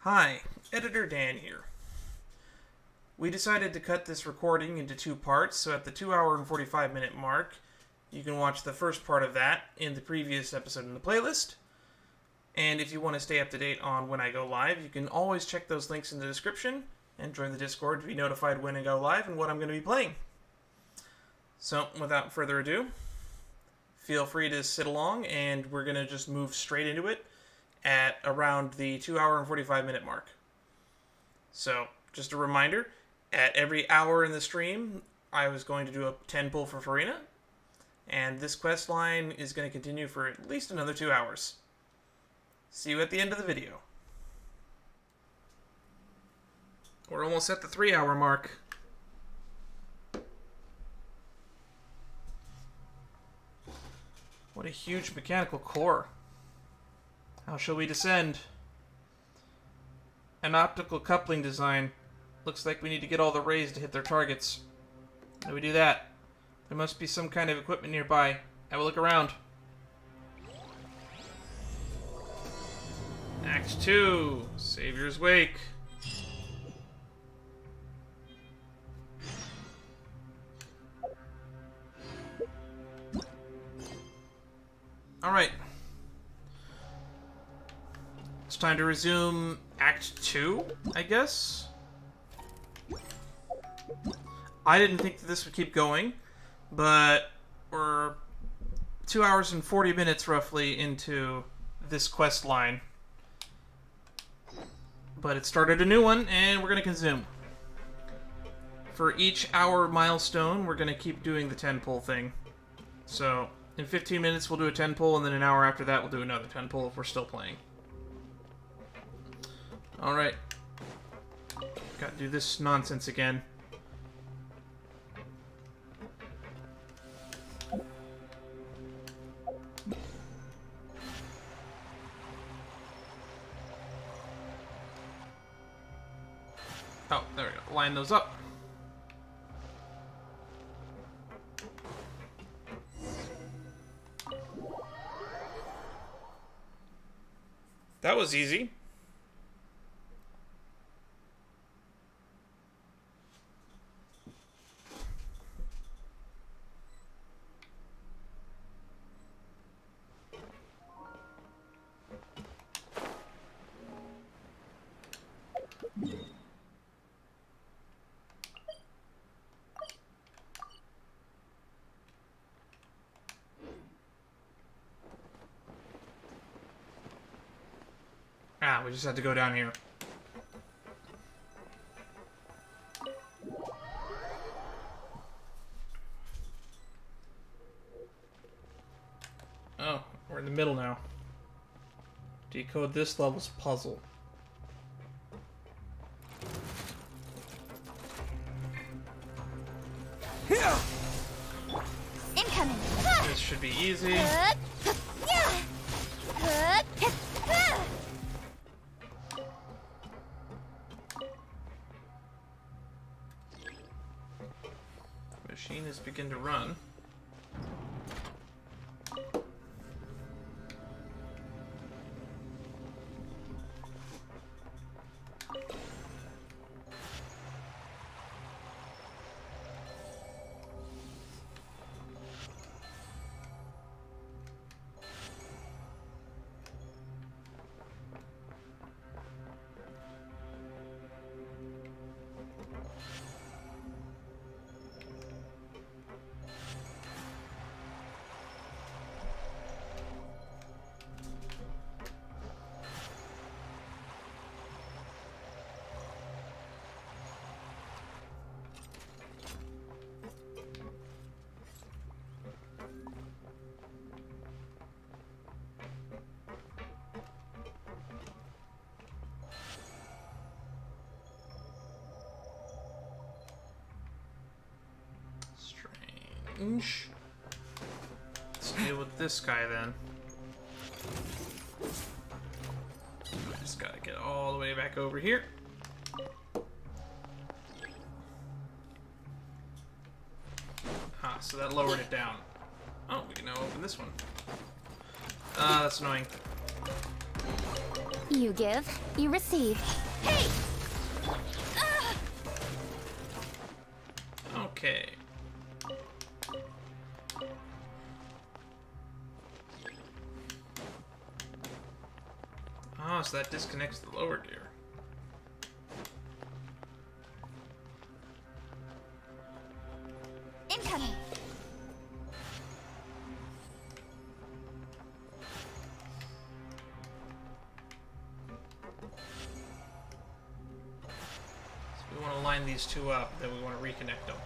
Hi, Editor Dan here. We decided to cut this recording into two parts, so at the 2 hour and 45 minute mark, you can watch the first part of that in the previous episode in the playlist. And if you want to stay up to date on when I go live, you can always check those links in the description and join the Discord to be notified when I go live and what I'm going to be playing. So, without further ado, feel free to sit along and we're going to just move straight into it at around the 2 hour and 45 minute mark. So, just a reminder, at every hour in the stream, I was going to do a 10 pull for Furina, and this quest line is going to continue for at least another 2 hours. See you at the end of the video. We're almost at the 3 hour mark. What a huge mechanical core. How shall we descend? An optical coupling design. Looks like we need to get all the rays to hit their targets. How do we do that? There must be some kind of equipment nearby. Have a look around. Act 2. Savior's Wake. Alright. It's time to resume Act 2, I guess? I didn't think that this would keep going, but we're 2 hours and 40 minutes roughly into this quest line. But it started a new one, and we're going to consume. For each hour milestone, we're going to keep doing the 10 pull thing. So, in 15 minutes we'll do a 10 pull, and then an hour after that we'll do another 10 pull if we're still playing. Alright. Gotta do this nonsense again. Oh, there we go. Line those up. That was easy. Ah, we just had to go down here. Oh, we're in the middle now. Decode this level's puzzle. Incoming. This should be easy. Machine has begun to run. Let's deal with this guy then. Just gotta get all the way back over here. Ah, so that lowered it down. Oh, we can now open this one. That's annoying. You give, you receive. Hey! Okay. Oh, so that disconnects the lower gear. Incoming. So we want to line these two up, then we want to reconnect them.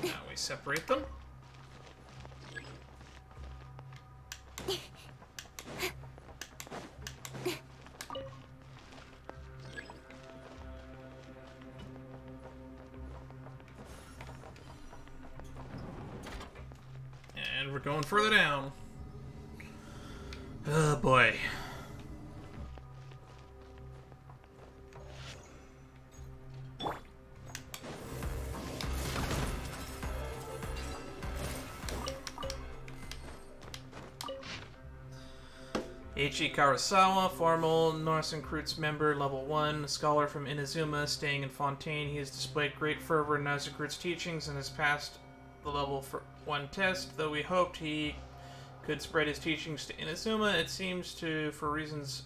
Now we separate them. And we're going further down. Oh boy. Eiichi Karasawa, formal Narcissus member, level 1, a scholar from Inazuma, staying in Fontaine. He has displayed great fervor in Narcissus teachings and has passed the level 1 test. Though we hoped he could spread his teachings to Inazuma, it seems to, for reasons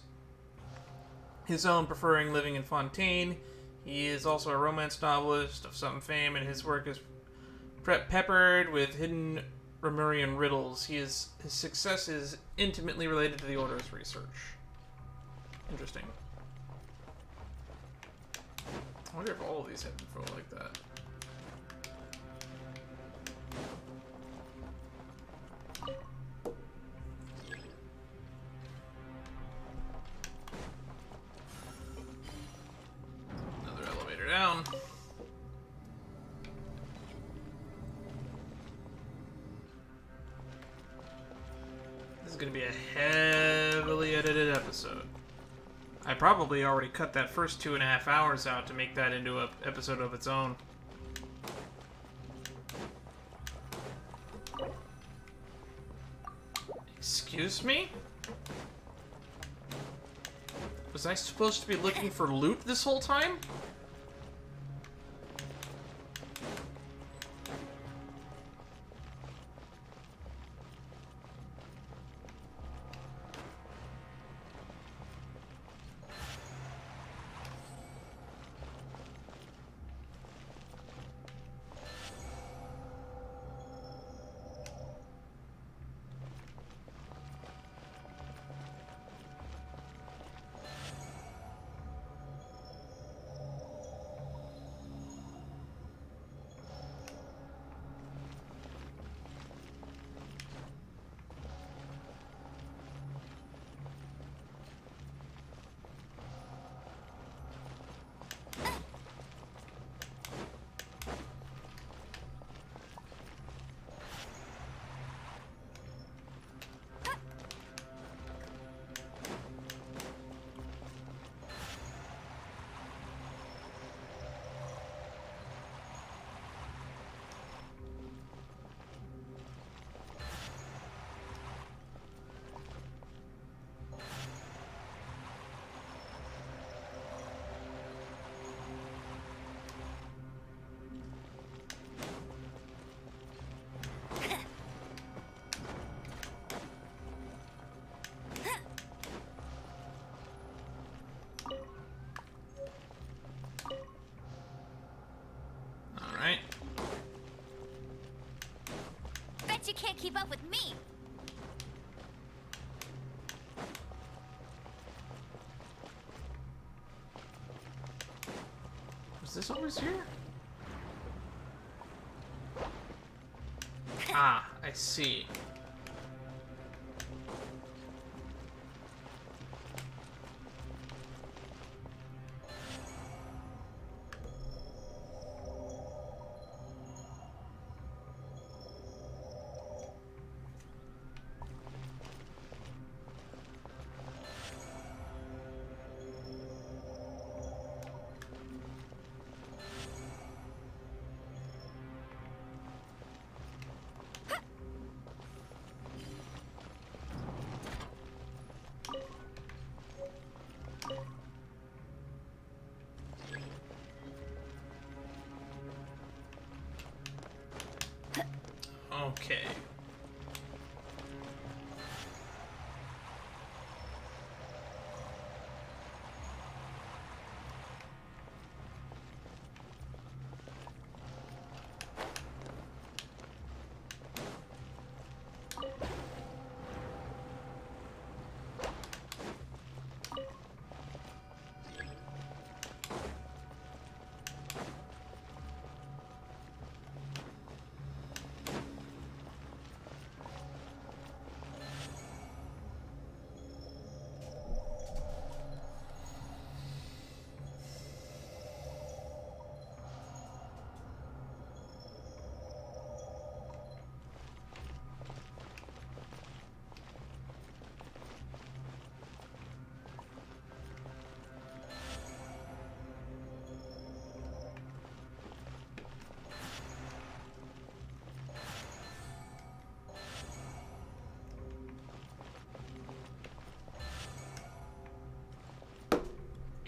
his own, preferring living in Fontaine. He is also a romance novelist of some fame, and his work is peppered with hidden Romurian riddles. His success is intimately related to the Order's research. Interesting. I wonder if all of these have info like that. Another elevator down. This is going to be a heavily edited episode. I probably already cut that first 2.5 hours out to make that into an episode of its own. Excuse me? Was I supposed to be looking for loot this whole time? up with me. Is this always here? Ah, I see. Okay.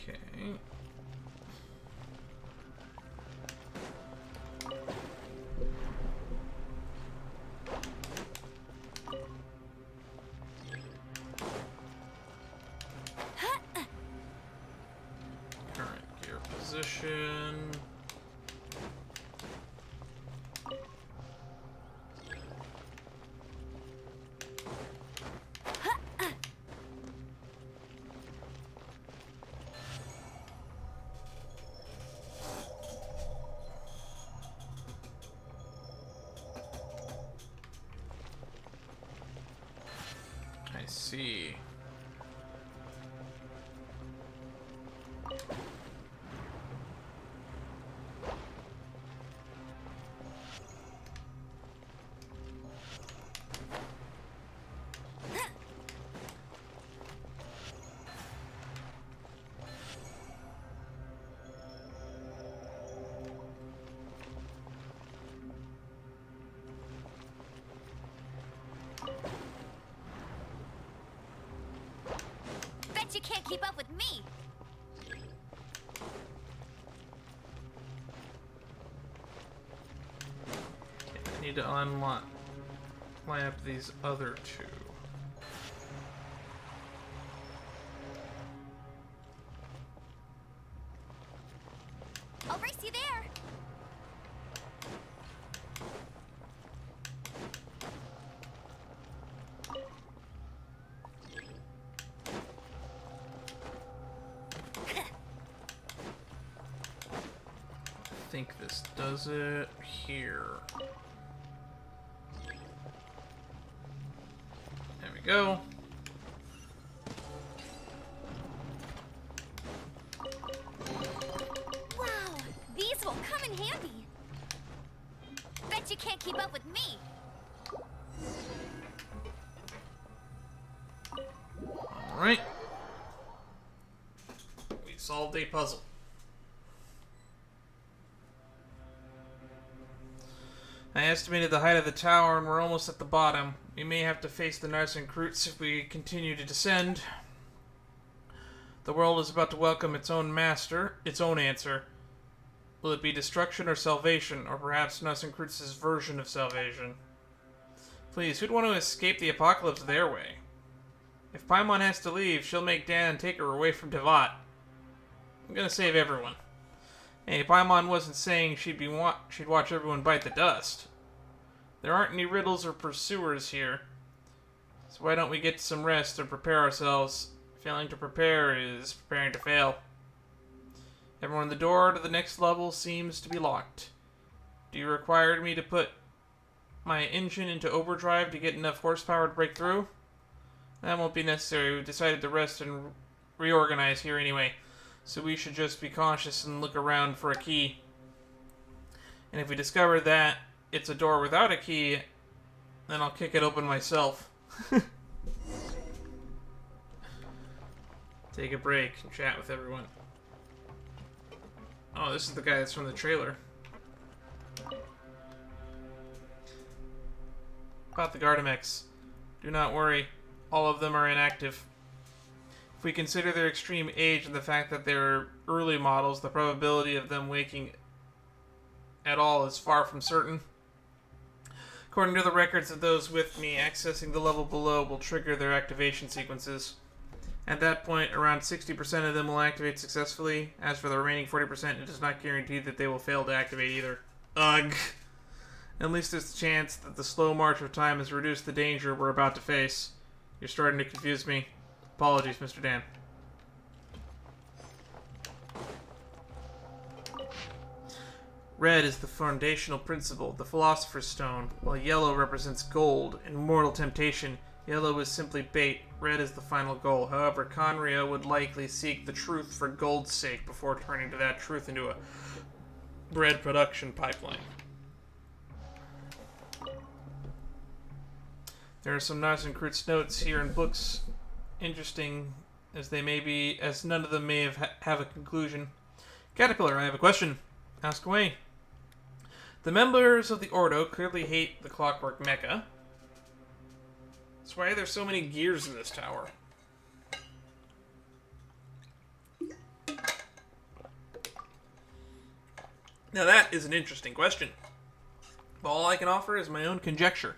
Okay. Current gear position. I see. Bet you can't keep up with me. I need to unlock, line up these other two. I'll race you there. I think this does it here. There we go. Wow, these will come in handy. Bet you can't keep up with me. Alright. We solved a puzzle. I estimated the height of the tower and we're almost at the bottom. We may have to face the Narcissus if we continue to descend. The world is about to welcome its own master, its own answer. Will it be destruction or salvation, or perhaps Narcissus' version of salvation? Please, who'd want to escape the apocalypse their way? If Paimon has to leave, she'll make Dan take her away from Devat. I'm gonna save everyone. Hey, Paimon wasn't saying she'd watch everyone bite the dust. There aren't any riddles or pursuers here. So why don't we get some rest or prepare ourselves? Failing to prepare is preparing to fail. Everyone, the door to the next level seems to be locked. Do you require me to put my engine into overdrive to get enough horsepower to break through? That won't be necessary. We've decided to rest and reorganize here anyway. So we should just be cautious and look around for a key. And if we discover that it's a door without a key, then I'll kick it open myself. Take a break and chat with everyone. Oh, this is the guy that's from the trailer. About the Gardamex. Do not worry. All of them are inactive. If we consider their extreme age and the fact that they're early models, the probability of them waking at all is far from certain. According to the records of those with me, accessing the level below will trigger their activation sequences. At that point, around 60% of them will activate successfully. As for the remaining 40%, it does not guarantee that they will fail to activate either. Ugh. At least there's a chance that the slow march of time has reduced the danger we're about to face. You're starting to confuse me. Apologies, Mr. Dan. Red is the foundational principle, the Philosopher's Stone, while yellow represents gold and mortal temptation. Yellow is simply bait, red is the final goal. However, Conria would likely seek the truth for gold's sake before turning to that truth into a bread production pipeline. There are some Narcissus notes here in books, interesting as they may be, as none of them may have a conclusion. Caterpillar, I have a question. Ask away. The members of the Ordo clearly hate the Clockwork Mecha. That's why there's so many gears in this tower. Now that is an interesting question. But all I can offer is my own conjecture.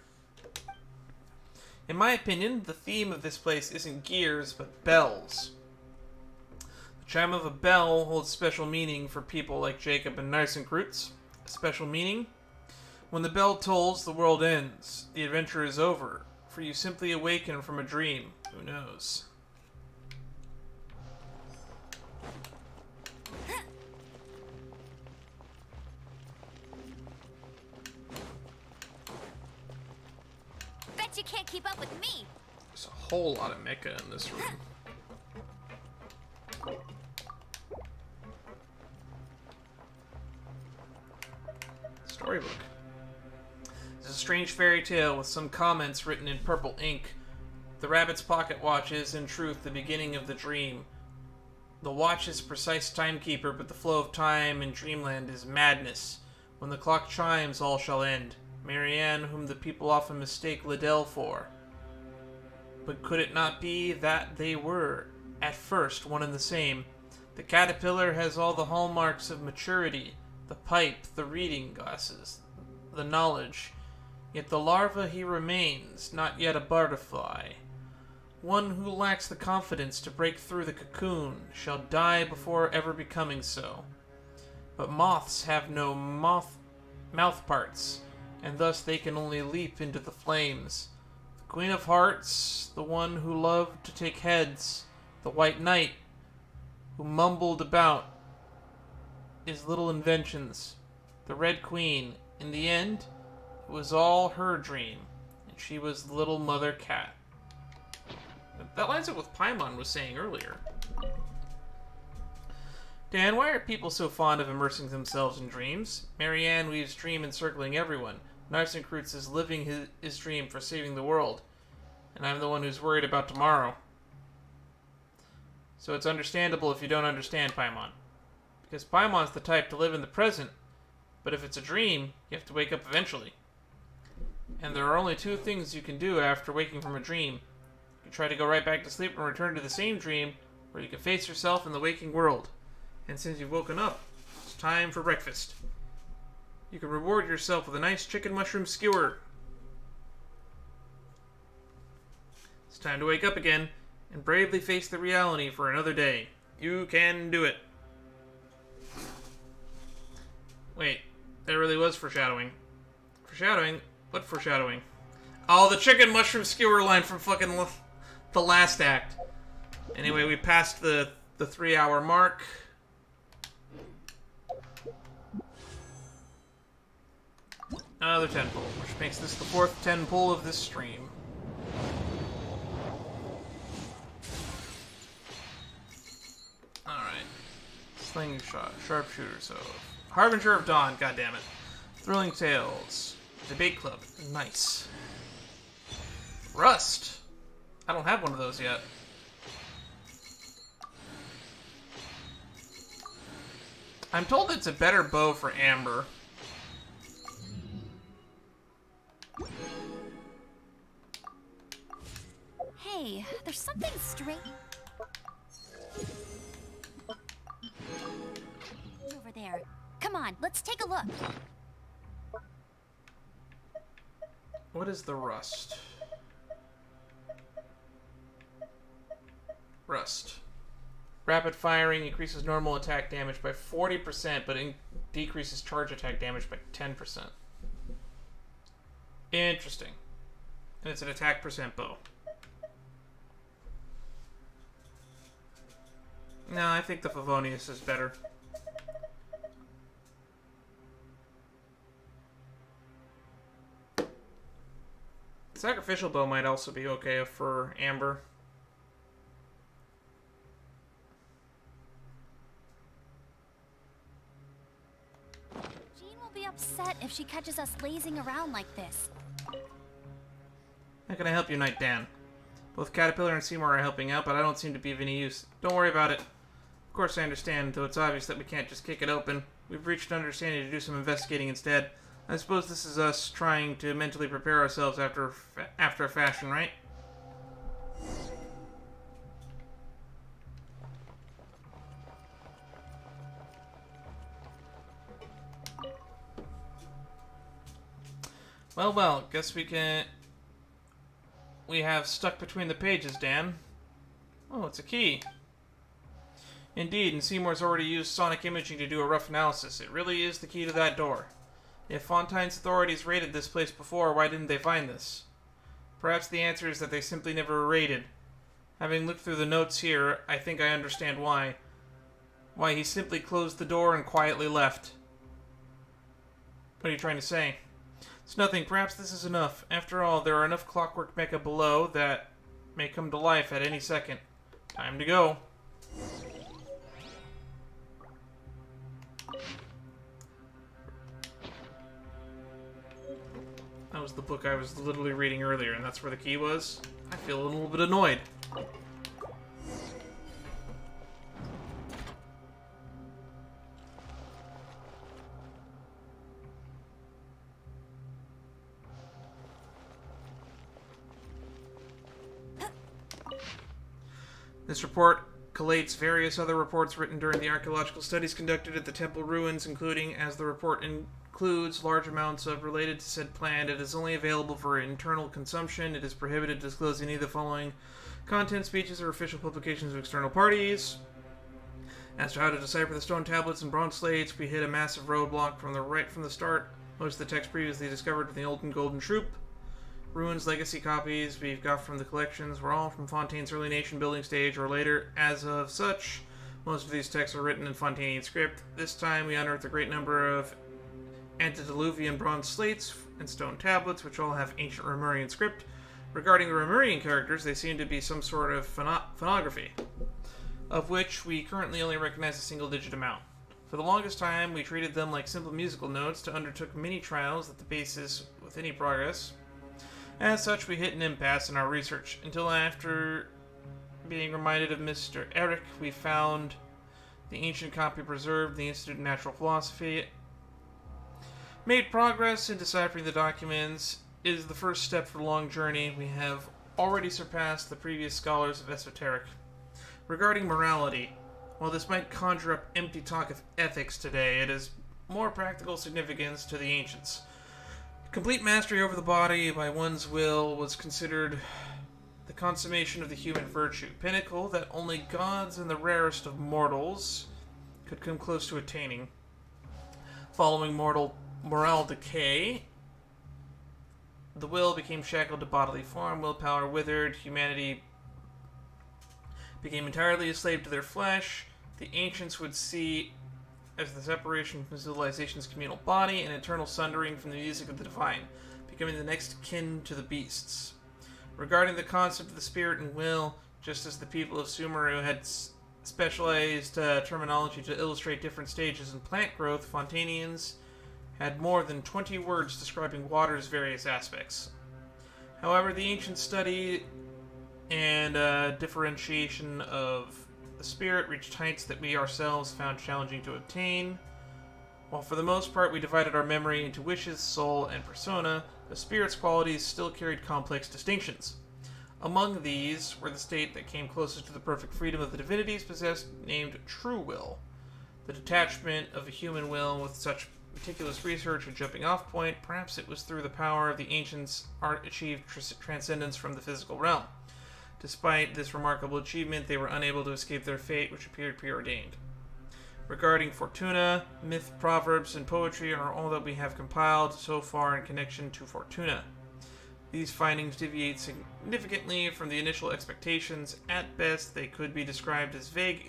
In my opinion, the theme of this place isn't gears, but bells. The chime of a bell holds special meaning for people like Jacob and Narcissus. A special meaning? When the bell tolls, the world ends. The adventure is over. For you simply awaken from a dream. Who knows? Bet you can't keep up with me. There's a whole lot of mecha in this room. Storybook. It's a strange fairy tale with some comments written in purple ink. The rabbit's pocket watch is, in truth, the beginning of the dream. The watch is precise timekeeper, but the flow of time in dreamland is madness. When the clock chimes, all shall end. Marianne, whom the people often mistake Liddell for. But could it not be that they were, at first, one and the same? The caterpillar has all the hallmarks of maturity. The pipe, the reading glasses, the knowledge. Yet the larva he remains, not yet a butterfly. One who lacks the confidence to break through the cocoon shall die before ever becoming so. But moths have no mouth parts, and thus they can only leap into the flames. The Queen of Hearts, the one who loved to take heads, the White Knight, who mumbled about his little inventions, the Red Queen. In the end, it was all her dream, and she was the little mother cat. That lines up with Paimon was saying earlier. Dan, why are people so fond of immersing themselves in dreams? Marianne weaves dream encircling everyone. Narcissus is living his dream for saving the world, and I'm the one who's worried about tomorrow. So it's understandable if you don't understand Paimon. Because Paimon's the type to live in the present, but if it's a dream, you have to wake up eventually. And there are only two things you can do after waking from a dream. You can try to go right back to sleep and return to the same dream, or you can face yourself in the waking world. And since you've woken up, it's time for breakfast. You can reward yourself with a nice chicken mushroom skewer. It's time to wake up again and bravely face the reality for another day. You can do it. Wait, that really was foreshadowing. Foreshadowing? What foreshadowing? Oh, the chicken mushroom skewer line from fucking the last act. Anyway, we passed the 3-hour mark. Another 10 pull, which makes this the 4th 10 pull of this stream. Alright. Slingshot, sharpshooter, so... Harbinger of Dawn, goddammit. Thrilling Tales. Debate Club, nice. Rust. I don't have one of those yet. I'm told it's a better bow for Amber. Hey, there's something strange over there. Come on, let's take a look. What is the rust? Rust. Rapid firing increases normal attack damage by 40%, but decreases charge attack damage by 10%. Interesting. And it's an attack percent bow. No, I think the Favonius is better. Sacrificial bow might also be okay for Amber. Jean will be upset if she catches us lazing around like this. How can I help you, Knight Dan? Both Caterpillar and Seymour are helping out, but I don't seem to be of any use. Don't worry about it. Of course I understand, though it's obvious that we can't just kick it open. We've reached an understanding to do some investigating instead. I suppose this is us trying to mentally prepare ourselves after a fashion, right? Well, guess we have stuck between the pages, Dan. Oh, it's a key. Indeed, and Seymour's already used sonic imaging to do a rough analysis. It really is the key to that door. If Fontaine's authorities raided this place before, why didn't they find this? Perhaps the answer is that they simply never raided. Having looked through the notes here, I think I understand why. Why he simply closed the door and quietly left. What are you trying to say? It's nothing. Perhaps this is enough. After all, there are enough clockwork mecha below that may come to life at any second. Time to go. That was the book I was literally reading earlier, and that's where the key was. I feel a little bit annoyed. This report collates various other reports written during the archaeological studies conducted at the temple ruins, including, as the report includes large amounts of related to said plant. It is only available for internal consumption. It is prohibited to disclose any of the following content, speeches, or official publications of external parties. As to how to decipher the stone tablets and bronze slates, we hit a massive roadblock from the start. Most of the text previously discovered with the Old and Golden Troop. Ruins legacy copies we've got from the collections were all from Fontaine's early nation building stage or later. As of such, most of these texts are written in Fontainian script. This time we unearthed a great number of antediluvian bronze slates and stone tablets, which all have ancient Romurian script. Regarding the Romurian characters, they seem to be some sort of phonography, of which we currently only recognize a single-digit amount. For the longest time, we treated them like simple musical notes to undertook many trials at the basis with any progress. As such, we hit an impasse in our research, until after being reminded of Mr. Eric, we found the ancient copy preserved, the Institute of Natural Philosophy. Made progress in deciphering the documents is the first step for the long journey. We have already surpassed the previous scholars of esoteric. Regarding morality, while this might conjure up empty talk of ethics today, it has more practical significance to the ancients. Complete mastery over the body by one's will was considered the consummation of the human virtue, pinnacle that only gods and the rarest of mortals could come close to attaining. Following moral decay, the will became shackled to bodily form, willpower withered, humanity became entirely a slave to their flesh. The ancients would see as the separation from civilization's communal body and eternal sundering from the music of the divine, becoming the next kin to the beasts. Regarding the concept of the spirit and will, just as the people of Sumeru had specialized terminology to illustrate different stages in plant growth, Fontanians had more than 20 words describing water's various aspects. However, the ancient study and differentiation of the spirit reached heights that we ourselves found challenging to obtain. While for the most part we divided our memory into wishes, soul, and persona, the spirit's qualities still carried complex distinctions. Among these were the state that came closest to the perfect freedom of the divinities possessed, named true will. The detachment of a human will with such meticulous research and jumping off point, perhaps it was through the power of the ancients art achieved transcendence from the physical realm. Despite this remarkable achievement, they were unable to escape their fate, which appeared preordained. Regarding Fortuna, myth, proverbs, and poetry are all that we have compiled so far in connection to Fortuna. These findings deviate significantly from the initial expectations. At best, they could be described as vague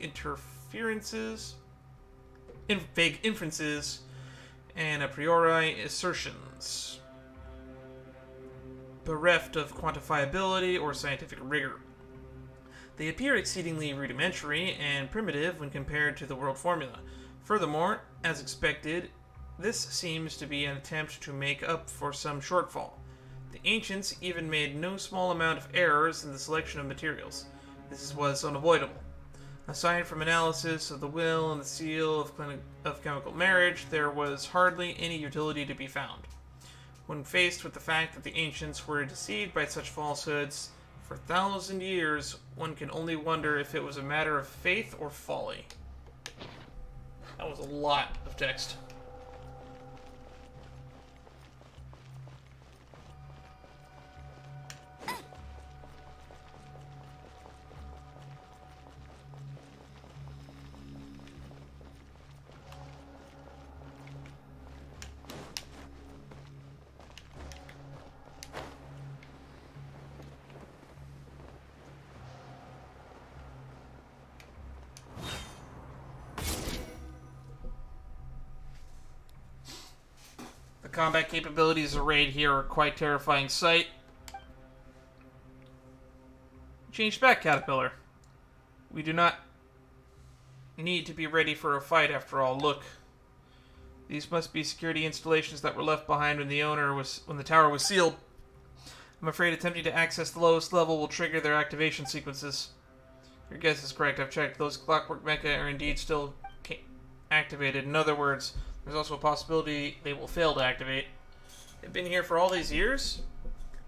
inferences, and a priori assertions, bereft of quantifiability or scientific rigor. They appear exceedingly rudimentary and primitive when compared to the world formula. Furthermore, as expected, this seems to be an attempt to make up for some shortfall. The ancients even made no small amount of errors in the selection of materials. This was unavoidable. Aside from analysis of the will and the seal of chemical marriage, there was hardly any utility to be found. When faced with the fact that the ancients were deceived by such falsehoods for 1,000 years, one can only wonder if it was a matter of faith or folly. That was a lot of text. Combat capabilities arrayed here are quite terrifying sight. Change back, Caterpillar. We do not need to be ready for a fight after all. Look. These must be security installations that were left behind when the tower was sealed. I'm afraid attempting to access the lowest level will trigger their activation sequences. Your guess is correct. I've checked. Those clockwork mecha are indeed still activated. In other words, there's also a possibility they will fail to activate. They've been here for all these years?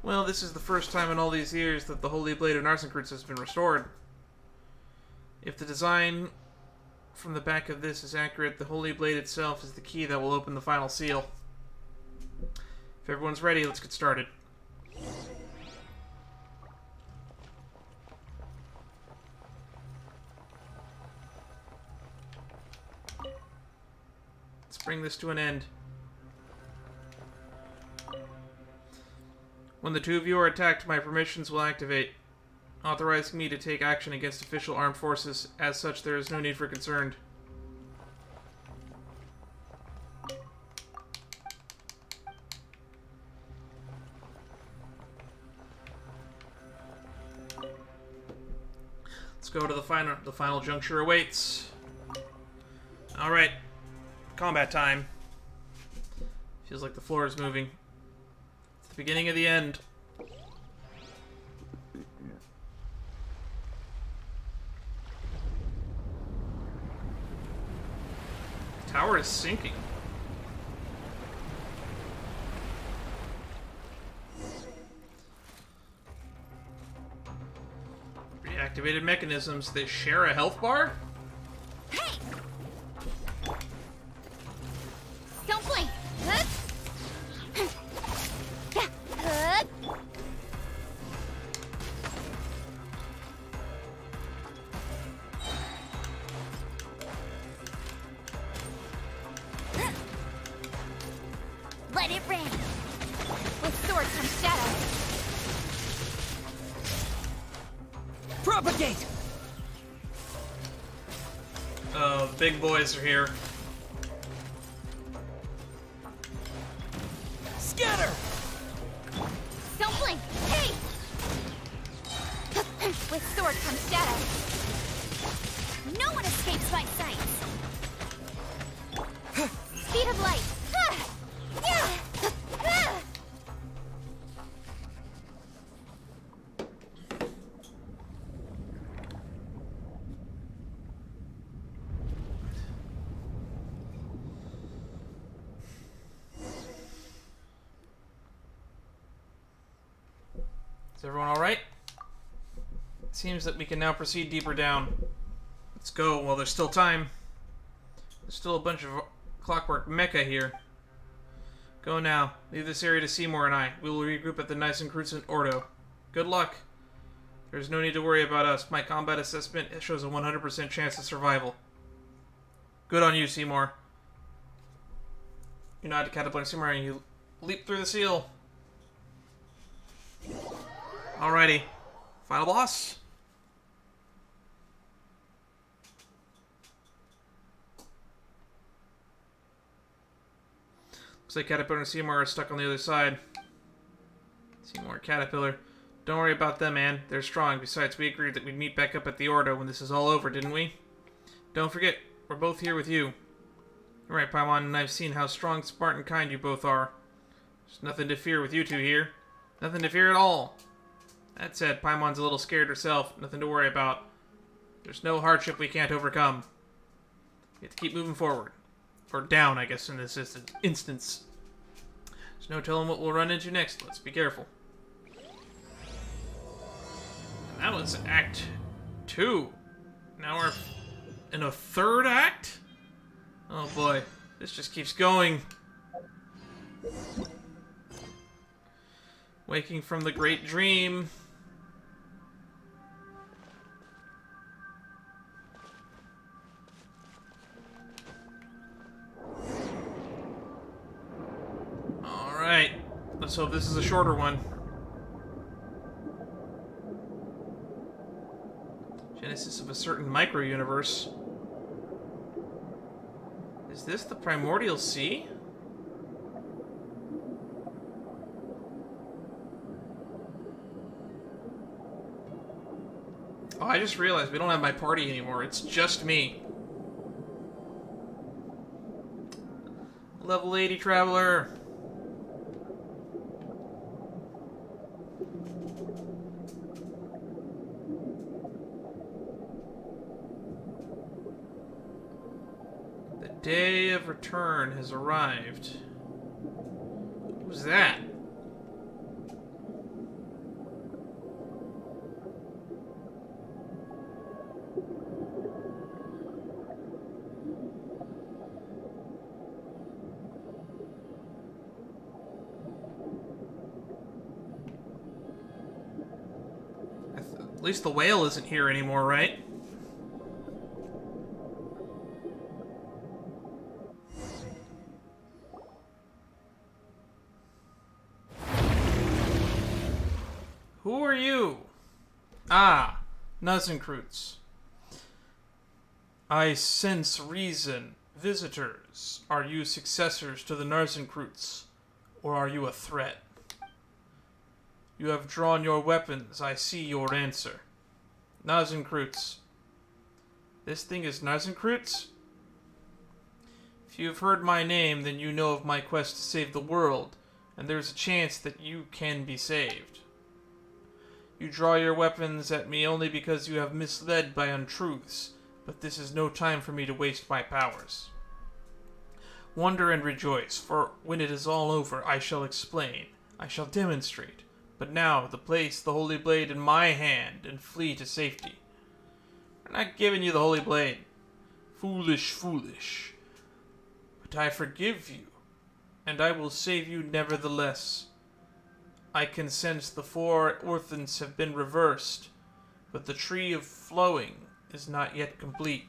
Well, this is the first time in all these years that the Holy Blade of Narcissus has been restored. If the design from the back of this is accurate, the Holy Blade itself is the key that will open the final seal. If everyone's ready, let's get started. Bring this to an end. When the two of you are attacked, my permissions will activate, authorizing me to take action against official armed forces. As such, there is no need for concern. Let's go to the final juncture awaits. All right. Combat time. Feels like the floor is moving. It's the beginning of the end. The tower is sinking. Reactivated mechanisms. They share a health bar? Hey! Don't blink! Let it rain! With sword comes shadow. Propagate! Oh, the big boys are here. Scatter! Don't blink! Hey! With sword comes shadow. No one escapes my sight. Speed of light. Is everyone alright? It seems that we can now proceed deeper down. Let's go while there's still time. There's still a bunch of clockwork mecha here. Go now. Leave this area to Seymour and I. We will regroup at the Narcissus Ordo. Good luck. There's no need to worry about us. My combat assessment shows a 100% chance of survival. Good on you, Seymour. You nod to Caterpillar Seymour and you leap through the seal. Alrighty. Final boss. Looks like Caterpillar and Seymour are stuck on the other side. Seymour, Caterpillar. Don't worry about them, man. They're strong. Besides, we agreed that we'd meet back up at the Ordo when this is all over, didn't we? Don't forget, we're both here with you. Alright, Paimon, and I've seen how strong, smart, and kind you both are. There's nothing to fear with you two here. Nothing to fear at all. That said, Paimon's a little scared herself. Nothing to worry about. There's no hardship we can't overcome. We have to keep moving forward. Or down, I guess, in this instance. There's no telling what we'll run into next. Let's be careful. And that was Act 2. Now we're in a third act? Oh boy. This just keeps going. Waking from the great dream. Alright. Let's hope this is a shorter one. Genesis of a certain micro-universe. Is this the Primordial Sea? Oh, I just realized we don't have my party anymore. It's just me. Level 80 Traveler. The day of return has arrived. What was that? At least the whale isn't here anymore, right? Who are you? Ah, Narcissus. I sense reason. Visitors, are you successors to the Narcissus, or are you a threat? You have drawn your weapons. I see your answer. Narcissus. This thing is Narcissus? If you have heard my name, then you know of my quest to save the world, and there's a chance that you can be saved. You draw your weapons at me only because you have misled by untruths, but this is no time for me to waste my powers. Wonder and rejoice, for when it is all over, I shall explain. I shall demonstrate. But now, place the Holy Blade in my hand and flee to safety. I'm not giving you the Holy Blade. Foolish, foolish. But I forgive you, and I will save you nevertheless. I can sense the 4 orphans have been reversed, but the tree of flowing is not yet complete.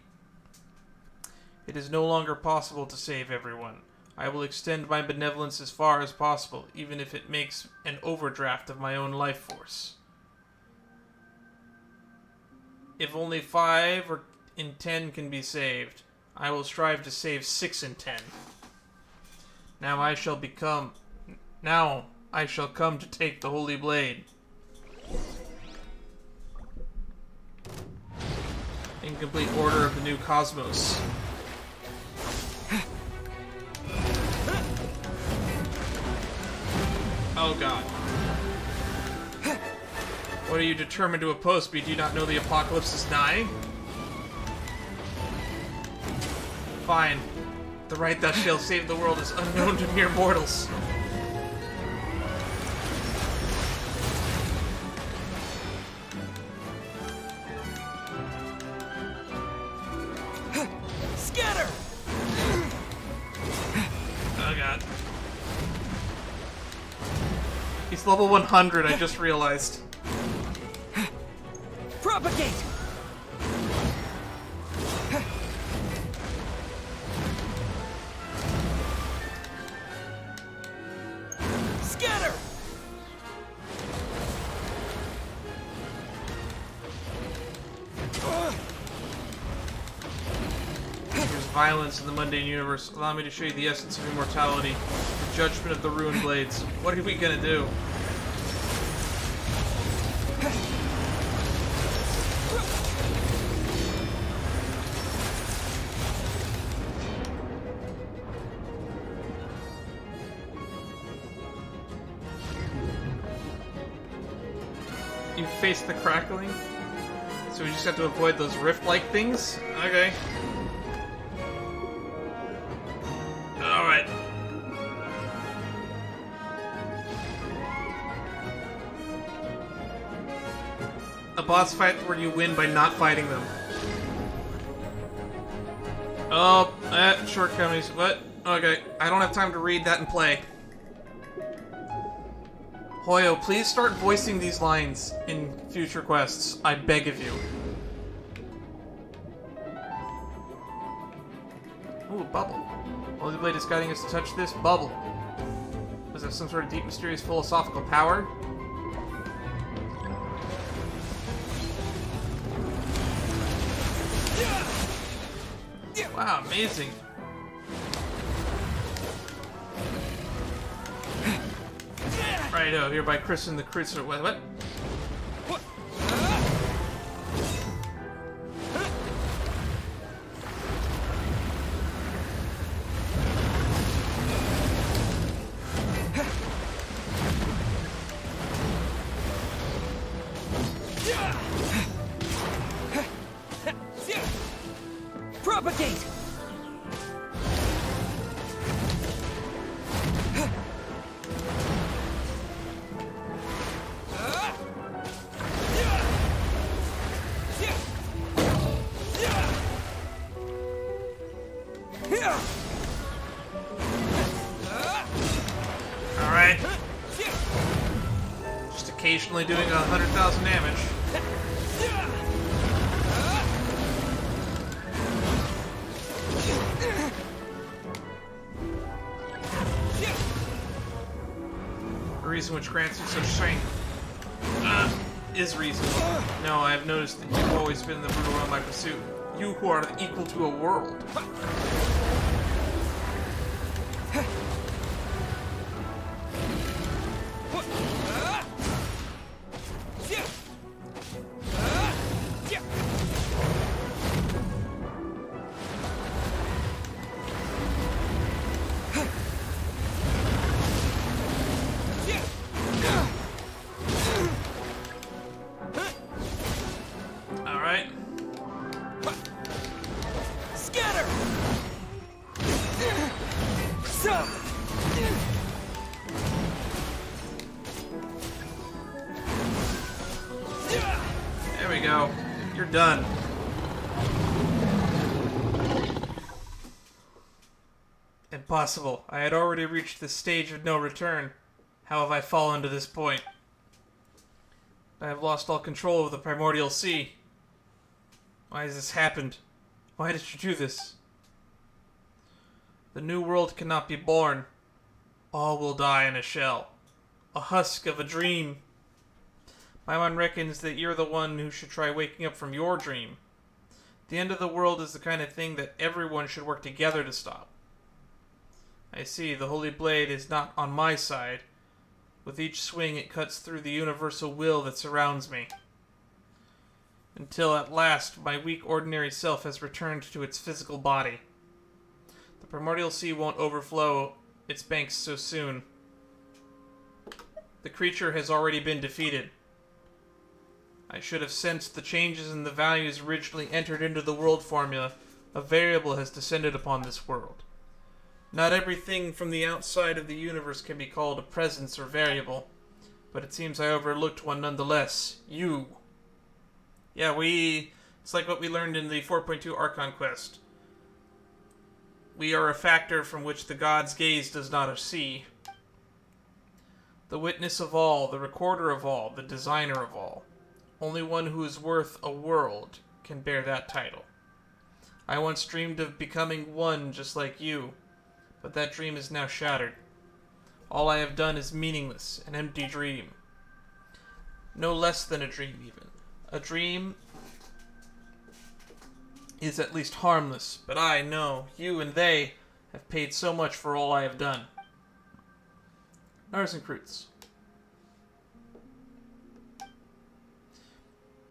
It is no longer possible to save everyone. I will extend my benevolence as far as possible, even if it makes an overdraft of my own life force. If only 5 or in 10 can be saved, I will strive to save 6 in 10. Now I shall come to take the Holy Blade. Incomplete order of the new cosmos. Oh god. What are you determined to oppose me? Do you not know the apocalypse is nigh? Fine. The right thou shalt save the world is unknown to mere mortals. Scatter! Oh god. He's level 100, I just realized. Propagate! Scatter! There's violence in the mundane universe. Allow me to show you the essence of immortality. The judgment of the ruined blades. What are we gonna do? You face the crackling? So we just have to avoid those rift-like things? Okay. Alright. A boss fight where you win by not fighting them. Oh, shortcomings. What? Okay, I don't have time to read that and play. Hoyo, please start voicing these lines in future quests. I beg of you. Ooh, a bubble. Holy Blade is guiding us to touch this bubble. Does it have some sort of deep, mysterious, philosophical power? Wow, amazing. Righto, hereby christen the cruiser. What? Propagate! Alright. Just occasionally doing 100,000 damage. The reason which grants you such strength is reasonable. No, I have noticed that you've always been the brutal one of my pursuit. You who are equal to a world. Alright. Scatter! There we go. You're done. Impossible. I had already reached the stage of no return. How have I fallen to this point? I have lost all control of the primordial sea. Why has this happened? Why did you do this? The new world cannot be born. All will die in a shell. A husk of a dream. My mind reckons that you're the one who should try waking up from your dream. The end of the world is the kind of thing that everyone should work together to stop. I see, the Holy Blade is not on my side. With each swing it cuts through the universal will that surrounds me. Until at last my weak ordinary self has returned to its physical body. The primordial sea won't overflow its banks so soon. The creature has already been defeated. I should have sensed the changes in the values originally entered into the world formula. A variable has descended upon this world. Not everything from the outside of the universe can be called a presence or variable, but it seems I overlooked one nonetheless. You. Yeah, it's like what we learned in the 4.2 Archon quest. We are a factor from which the god's gaze does not see. The witness of all, the recorder of all, the designer of all. Only one who is worth a world can bear that title. I once dreamed of becoming one just like you, but that dream is now shattered. All I have done is meaningless, an empty dream. No less than a dream, even. A dream is at least harmless, but I know you and they have paid so much for all I have done. Narcissus.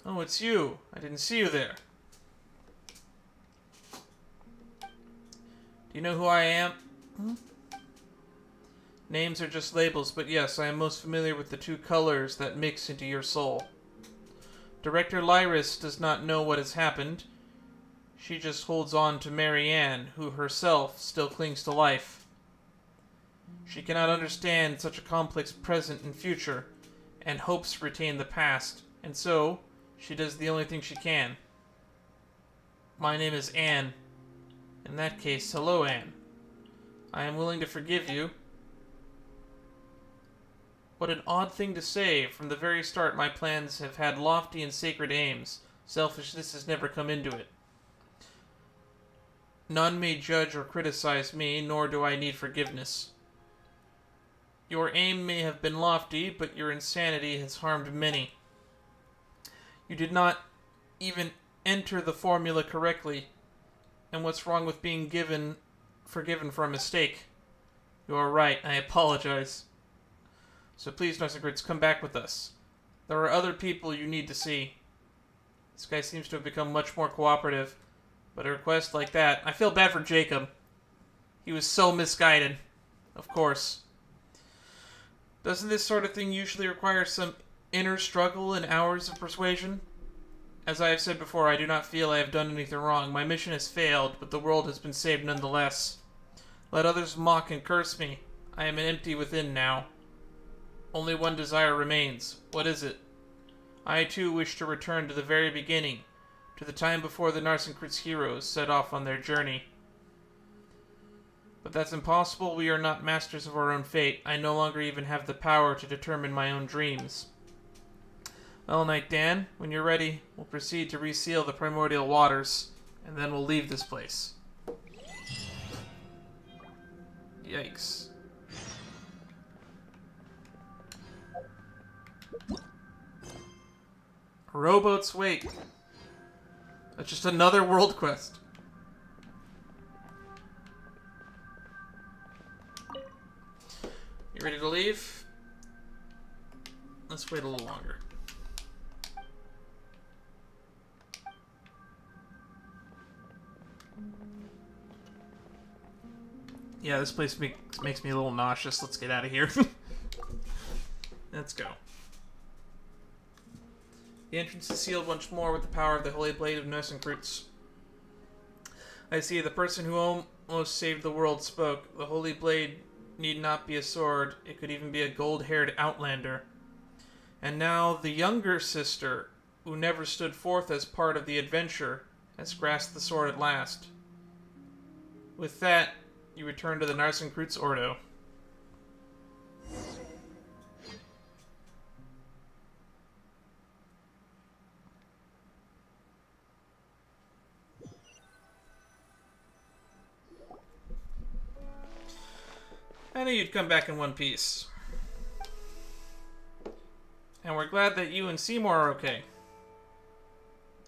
Oh, it's you. I didn't see you there. Do you know who I am? Names are just labels, but yes, I am most familiar with the two colors that mix into your soul. Director Lyris does not know what has happened. She just holds on to Marianne, who herself still clings to life. She cannot understand such a complex present and future, and hopes to retain the past, and so she does the only thing she can. My name is Anne. In that case, hello, Anne. I am willing to forgive you. What an odd thing to say. From the very start, my plans have had lofty and sacred aims. Selfishness has never come into it. None may judge or criticize me, nor do I need forgiveness. Your aim may have been lofty, but your insanity has harmed many. You did not even enter the formula correctly. And what's wrong with being forgiven for a mistake? You are right, I apologize. So please, Narcissus, come back with us. There are other people you need to see. This guy seems to have become much more cooperative. But a request like that... I feel bad for Jacob. He was so misguided. Of course. Doesn't this sort of thing usually require some inner struggle and hours of persuasion? As I have said before, I do not feel I have done anything wrong. My mission has failed, but the world has been saved nonetheless. Let others mock and curse me. I am empty within now. Only one desire remains. What is it? I too wish to return to the very beginning, to the time before the Narcissus heroes set off on their journey. But that's impossible. We are not masters of our own fate. I no longer even have the power to determine my own dreams. Well, Knight Dan, when you're ready, we'll proceed to reseal the primordial waters, and then we'll leave this place. Yikes. Rowboat's Wake. That's just another world quest. You ready to leave? Let's wait a little longer. Yeah, this place makes me a little nauseous. Let's get out of here. Let's go. The entrance is sealed once more with the power of the Holy Blade of Narcissus. I see, the person who almost saved the world spoke. The Holy Blade need not be a sword. It could even be a gold-haired outlander. And now the younger sister, who never stood forth as part of the adventure, has grasped the sword at last. With that, you return to the Narcissus Ordo. I knew you'd come back in one piece. And we're glad that you and Seymour are okay.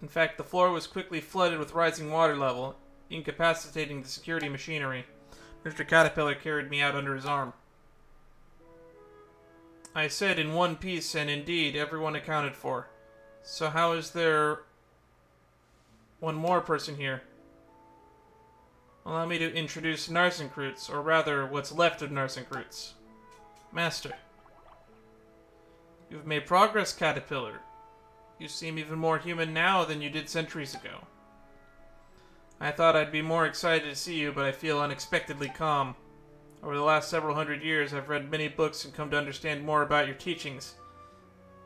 In fact, the floor was quickly flooded with rising water level, incapacitating the security machinery. Mr. Caterpillar carried me out under his arm. I said in one piece, and indeed, everyone accounted for. So how is there one more person here? Allow me to introduce Narcissus, or rather, what's left of Narcissus. Master. You've made progress, Caterpillar. You seem even more human now than you did centuries ago. I thought I'd be more excited to see you, but I feel unexpectedly calm. Over the last several hundred years, I've read many books and come to understand more about your teachings,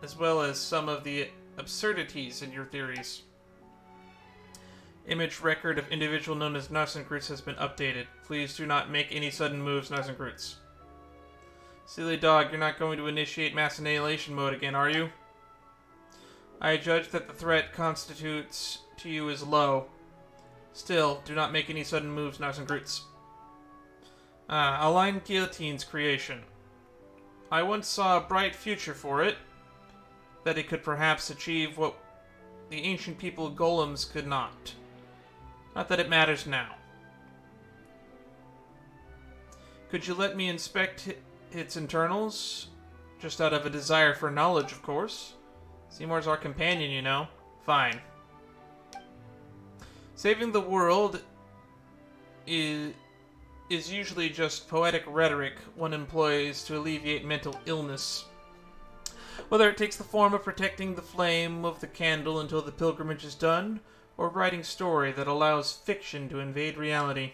as well as some of the absurdities in your theories. Image record of individual known as Narcissus has been updated. Please do not make any sudden moves, Narcissus. Silly dog, you're not going to initiate mass annihilation mode again, are you? I judge that the threat constitutes to you is low. Still, do not make any sudden moves, Narcissus. Align Guillotine's creation. I once saw a bright future for it, that it could perhaps achieve what the ancient people golems could not. Not that it matters now. Could you let me inspect its internals? Just out of a desire for knowledge, of course. Seymour's our companion, you know. Fine. Saving the world is usually just poetic rhetoric one employs to alleviate mental illness. Whether it takes the form of protecting the flame of the candle until the pilgrimage is done, or writing story that allows fiction to invade reality.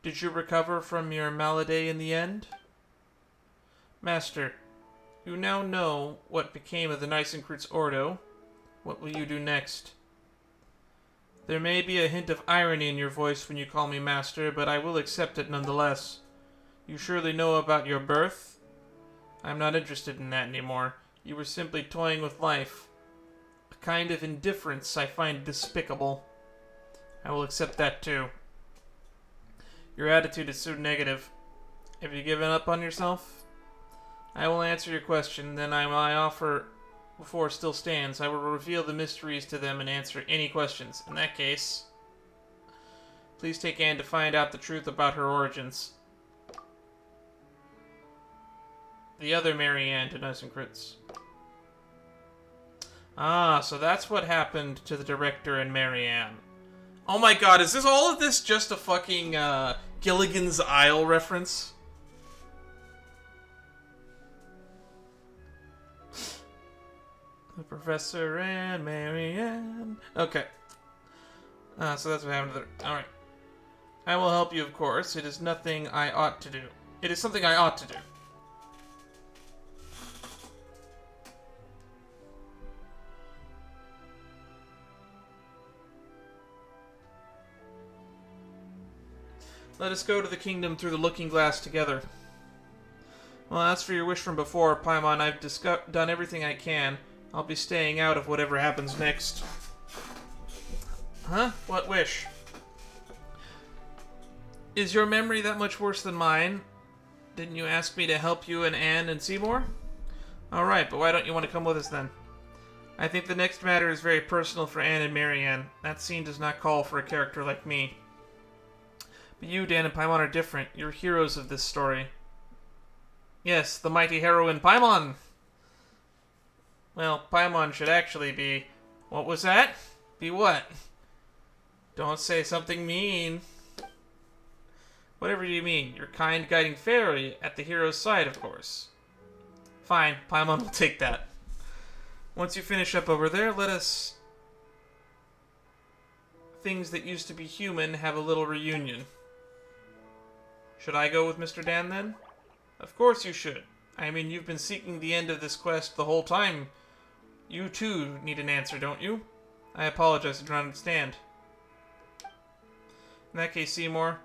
Did you recover from your malady in the end? Master, you now know what became of the Narcissus Ordo. What will you do next? There may be a hint of irony in your voice when you call me Master, but I will accept it nonetheless. You surely know about your birth? I'm not interested in that anymore. You were simply toying with life. A kind of indifference I find despicable. I will accept that too. Your attitude is so negative. Have you given up on yourself? I will answer your question, then my offer before still stands. I will reveal the mysteries to them and answer any questions. In that case, please take Anne to find out the truth about her origins. The other Mary Ann to Narcissus. Ah, so that's what happened to the director and Mary Ann. Oh my god, is this all of this just a fucking Gilligan's Isle reference? The Professor and Mary Ann. Okay. So that's what happened to the... Alright. I will help you, of course. It is nothing I ought to do. It is something I ought to do. Let us go to the kingdom through the looking glass together. Well, as for your wish from before, Paimon, I've done everything I can. I'll be staying out of whatever happens next. Huh? What wish? Is your memory that much worse than mine? Didn't you ask me to help you and Anne and Seymour? Alright, but why don't you want to come with us then? I think the next matter is very personal for Anne and Marianne. That scene does not call for a character like me. But you, Dan, and Paimon are different. You're heroes of this story. Yes, the mighty heroine Paimon! Well, Paimon should actually be... What was that? Be what? Don't say something mean. Whatever do you mean? Your kind guiding fairy at the hero's side, of course. Fine, Paimon will take that. Once you finish up over there, let us... things that used to be human have a little reunion. Should I go with Mr. Dan, then? Of course you should. I mean, you've been seeking the end of this quest the whole time. You, too, need an answer, don't you? I apologize, I do not understand. In that case, Seymour,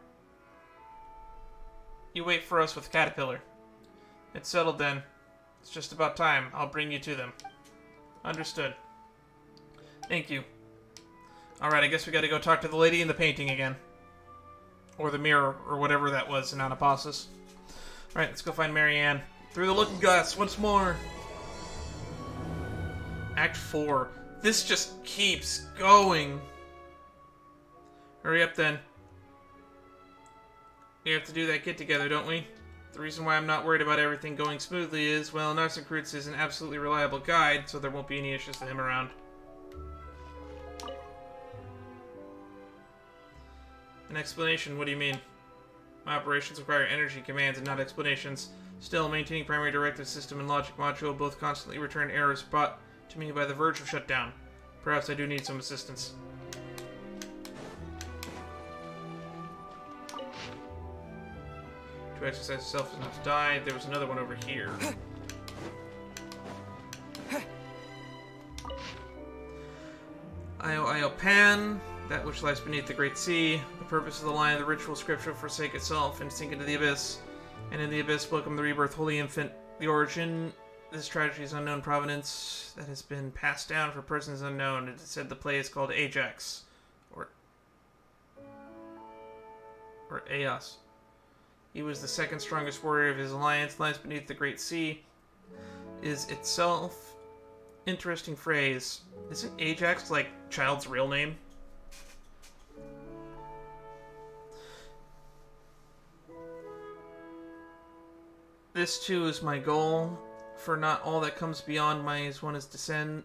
you wait for us with Caterpillar. It's settled, then. It's just about time. I'll bring you to them. Understood. Thank you. Alright, I guess we gotta go talk to the lady in the painting again. Or the mirror, or whatever that was in Anapasis. Alright, let's go find Marianne. Through the looking glass, once more! Act 4. This just keeps going. Hurry up then. We have to do that get-together, don't we? The reason why I'm not worried about everything going smoothly is, well, Narcissus is an absolutely reliable guide, so there won't be any issues with him around. An explanation? What do you mean? My operations require energy commands and not explanations. Still, maintaining primary directive system and logic module both constantly return errors brought to me by the verge of shutdown. Perhaps I do need some assistance. To exercise itself is not to die. There was another one over here. Io Pan, that which lies beneath the great sea. The purpose of the line of the ritual scripture forsake itself and sink into the abyss. And in the abyss welcome the rebirth, holy infant. The origin, this tragedy is unknown provenance that has been passed down for persons unknown. It is said the play is called Ajax. Or Aos. He was the second strongest warrior of his alliance, lies beneath the great sea. Is itself... Interesting phrase. Isn't Ajax like child's real name? This too is my goal, for not all that comes beyond my is one that descends.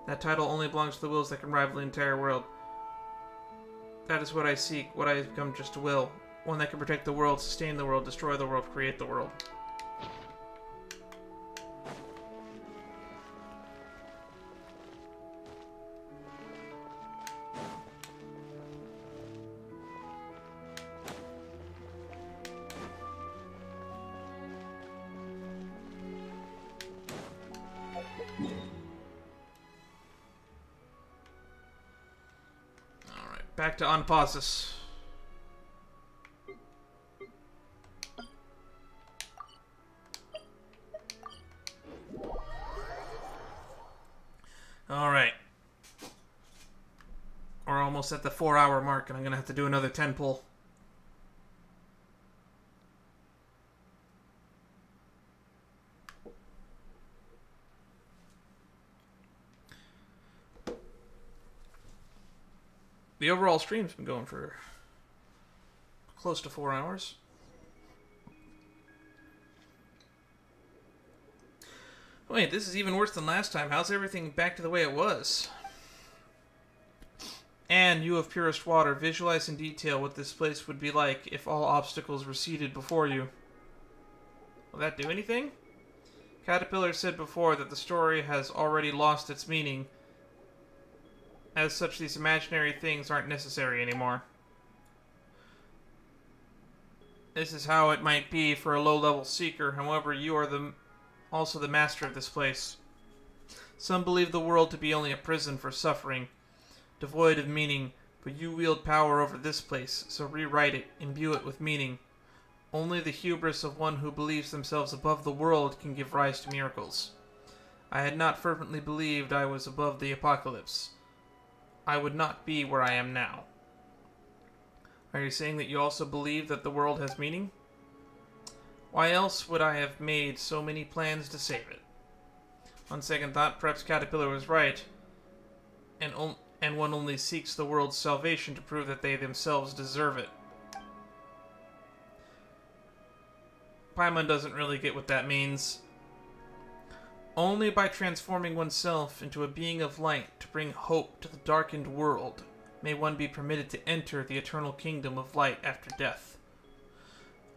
That title only belongs to the wills that can rival the entire world. That is what I seek, what I have become just a will. One that can protect the world, sustain the world, destroy the world, create the world. Alright, back to Onposis. Alright. We're almost at the 4-hour mark, and I'm going to have to do another 10 pull. The overall stream's been going for close to 4 hours. Wait, this is even worse than last time. How's everything back to the way it was? And you of purest water, visualize in detail what this place would be like if all obstacles receded before you. Will that do anything? Caterpillar said before that the story has already lost its meaning. As such, these imaginary things aren't necessary anymore. This is how it might be for a low-level seeker. However, you are also the master of this place. Some believe the world to be only a prison for suffering, devoid of meaning, but you wield power over this place, so rewrite it, imbue it with meaning. Only the hubris of one who believes themselves above the world can give rise to miracles. I had not fervently believed I was above the apocalypse. I would not be where I am now. Are you saying that you also believe that the world has meaning? Why else would I have made so many plans to save it? On second thought, perhaps Caterpillar was right, and one only seeks the world's salvation to prove that they themselves deserve it. Paimon doesn't really get what that means. Only by transforming oneself into a being of light to bring hope to the darkened world may one be permitted to enter the eternal kingdom of light after death.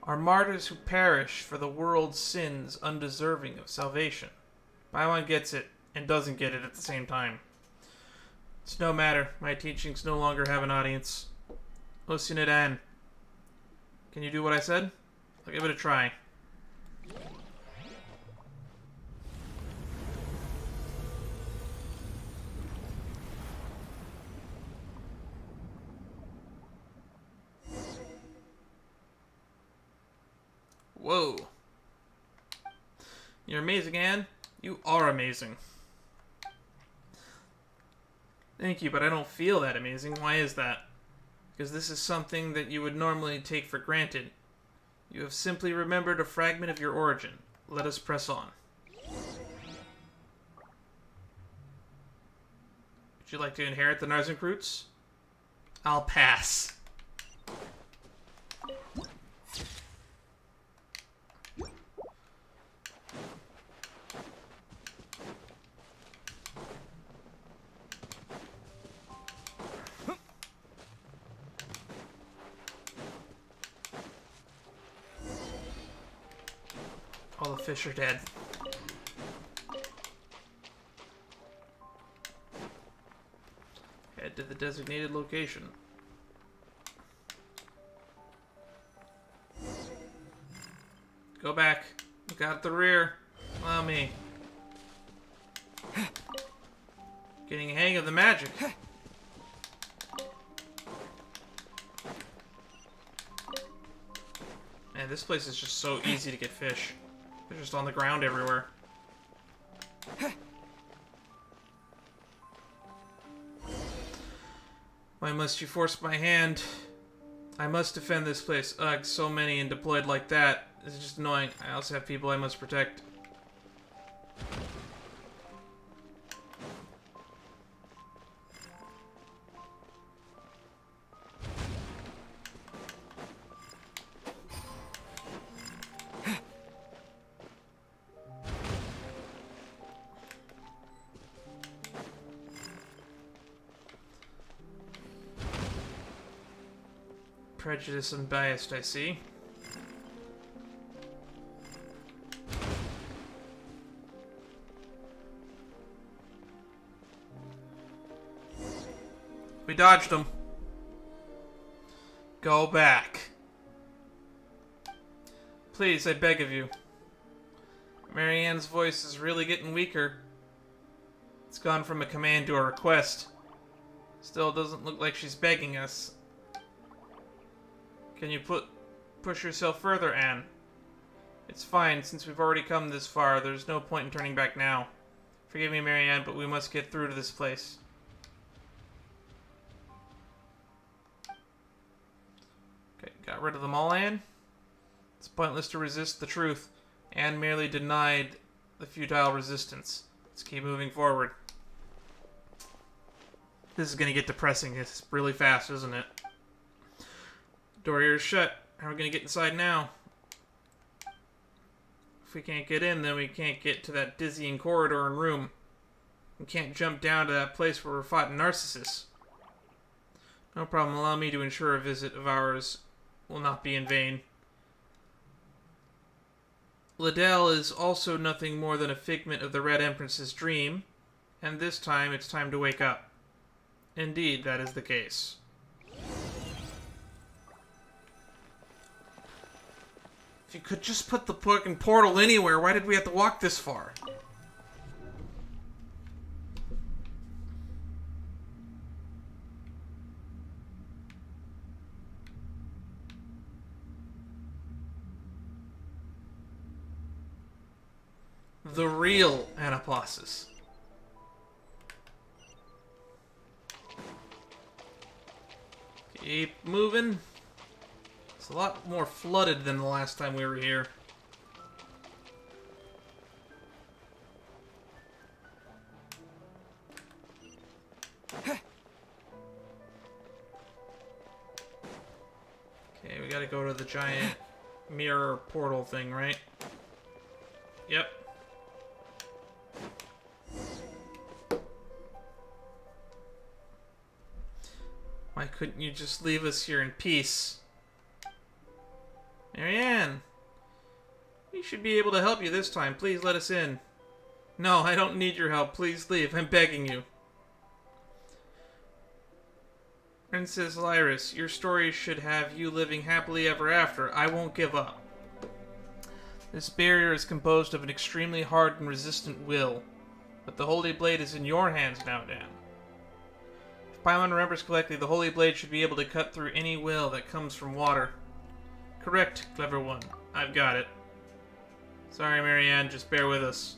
Are martyrs who perish for the world's sins undeserving of salvation? Paimon gets it, and doesn't get it at the same time. It's no matter. My teachings no longer have an audience. Osinadan. Can you do what I said? I'll give it a try. Whoa. You're amazing, Anne. You are amazing. Thank you, but I don't feel that amazing. Why is that? Because this is something that you would normally take for granted. You have simply remembered a fragment of your origin. Let us press on. you like to inherit the Narcissus? I'll pass. All the fish are dead. Head to the designated location. Go back. Look out the rear. Allow me. Getting a hang of the magic. Man, this place is just so easy to get fish. They're just on the ground everywhere. Why must you force my hand? I must defend this place. Ugh, so many and deployed like that. It's just annoying. I also have people I must protect. Prejudiced and biased, I see. We dodged them. Go back. Please, I beg of you. Marianne's voice is really getting weaker. It's gone from a command to a request. Still doesn't look like she's begging us. Can you push yourself further, Anne? It's fine, since we've already come this far, there's no point in turning back now. Forgive me, Marianne, but we must get through to this place. Okay, got rid of them all, Anne? It's pointless to resist the truth. Anne merely denied the futile resistance. Let's keep moving forward. This is gonna get depressing. It's really fast, isn't it? Door here is shut. How are we going to get inside now? If we can't get in, then we can't get to that dizzying corridor and room. We can't jump down to that place where we fought Narcissus. No problem. Allow me to ensure a visit of ours will not be in vain. Liddell is also nothing more than a figment of the Red Empress's dream, and this time it's time to wake up. Indeed, that is the case. If you could just put the fucking portal anywhere, why did we have to walk this far? The real Anaplasis. Keep moving. It's a lot more flooded than the last time we were here. Okay, we gotta go to the giant mirror portal thing, right? Yep. Why couldn't you just leave us here in peace? Marianne! We should be able to help you this time. Please let us in. No, I don't need your help. Please leave. I'm begging you. Princess Lyris, your story should have you living happily ever after. I won't give up. This barrier is composed of an extremely hard and resistant will, but the Holy Blade is in your hands now, Dan. If Paimon remembers correctly, the Holy Blade should be able to cut through any will that comes from water. Correct, clever one. I've got it. Sorry, Marianne, just bear with us.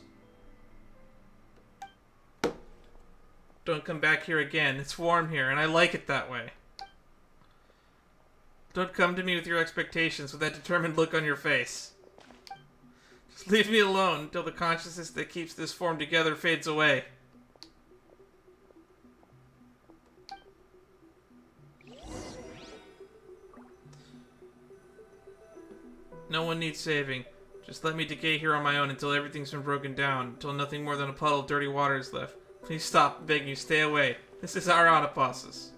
Don't come back here again. It's warm here, and I like it that way. Don't come to me with your expectations, with that determined look on your face. Just leave me alone until the consciousness that keeps this form together fades away. No one needs saving. Just let me decay here on my own until everything's been broken down, until nothing more than a puddle of dirty water is left. Please stop, I'm begging you, stay away. This is our autopausis.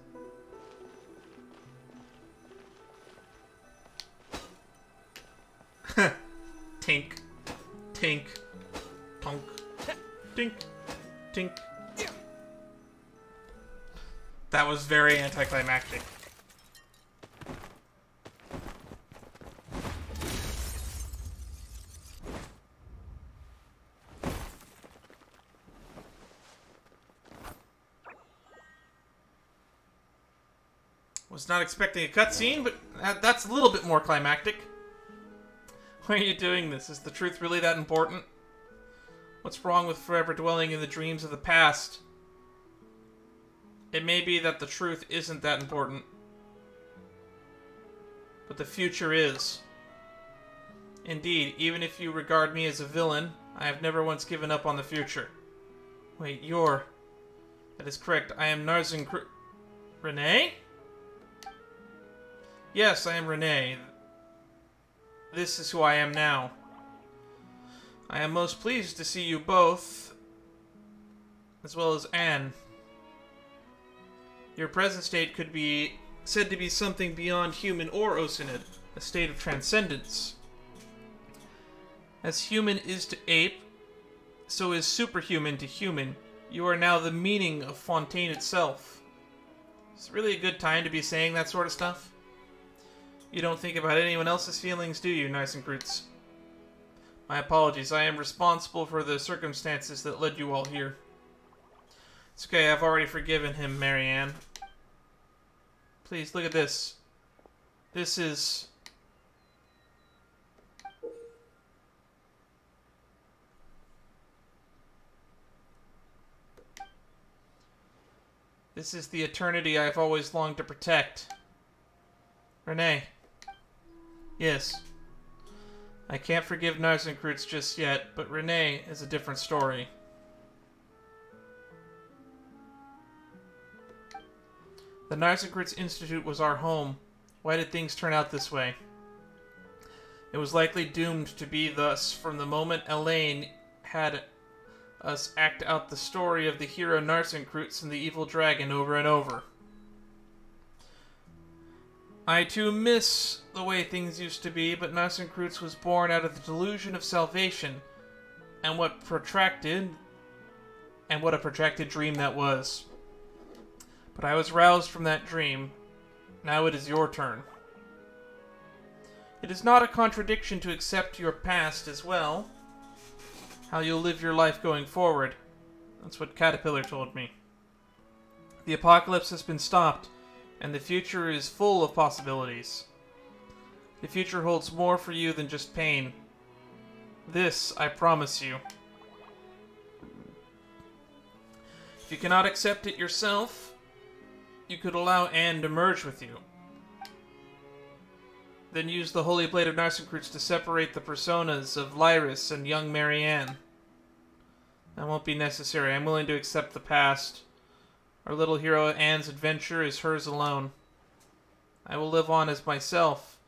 Tink. Tink. Tonk. Tink. Tink. That was very anticlimactic. Was not expecting a cutscene, but that's a little bit more climactic. Why are you doing this? Is the truth really that important? What's wrong with forever dwelling in the dreams of the past? It may be that the truth isn't that important, but the future is. Indeed, even if you regard me as a villain, I have never once given up on the future. Wait, you're... That is correct. I am Renee? Yes, I am Renee. This is who I am now. I am most pleased to see you both, as well as Anne. Your present state could be said to be something beyond human or ocinid, a state of transcendence. As human is to ape, so is superhuman to human. You are now the meaning of Fontaine itself. It's really a good time to be saying that sort of stuff. You don't think about anyone else's feelings, do you, Narcissus? My apologies, I am responsible for the circumstances that led you all here. It's okay, I've already forgiven him, Marianne. Please, look at this. This is... This is the eternity I've always longed to protect. Renee. Yes. I can't forgive Narcissus just yet, but Renee is a different story. The Narcissus Institute was our home. Why did things turn out this way? It was likely doomed to be thus from the moment Elaine had us act out the story of the hero Narcissus and the evil dragon over and over. I too miss the way things used to be, but Narcissus was born out of the delusion of salvation, and what a protracted dream that was. But I was roused from that dream. Now it is your turn. It is not a contradiction to accept your past as well. How you'll live your life going forward. That's what Caterpillar told me. The apocalypse has been stopped, and the future is full of possibilities. The future holds more for you than just pain. This, I promise you. If you cannot accept it yourself, you could allow Anne to merge with you. Then use the Holy Blade of Narcissus to separate the personas of Lyris and young Marianne. That won't be necessary. I'm willing to accept the past. Our little hero Anne's adventure is hers alone. I will live on as myself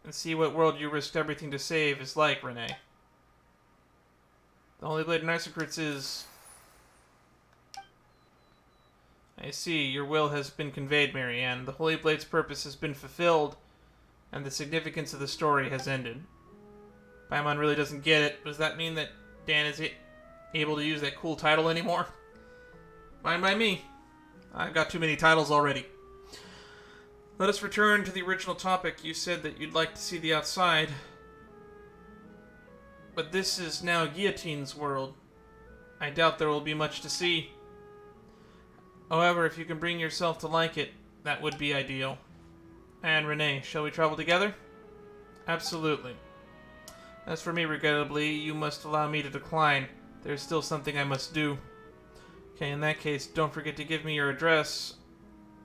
and see what world you risked everything to save is like, Renee. The Holy Blade of Narcissus is... I see, your will has been conveyed, Marianne. The Holy Blade's purpose has been fulfilled, and the significance of the story has ended. Paimon really doesn't get it. Does that mean that Dan is able to use that cool title anymore? Fine by me. I've got too many titles already. Let us return to the original topic. You said that you'd like to see the outside. But this is now Guillotine's world. I doubt there will be much to see. However, if you can bring yourself to like it, that would be ideal. And Renee, shall we travel together? Absolutely. As for me, regrettably, you must allow me to decline. There's still something I must do. Okay, in that case, don't forget to give me your address.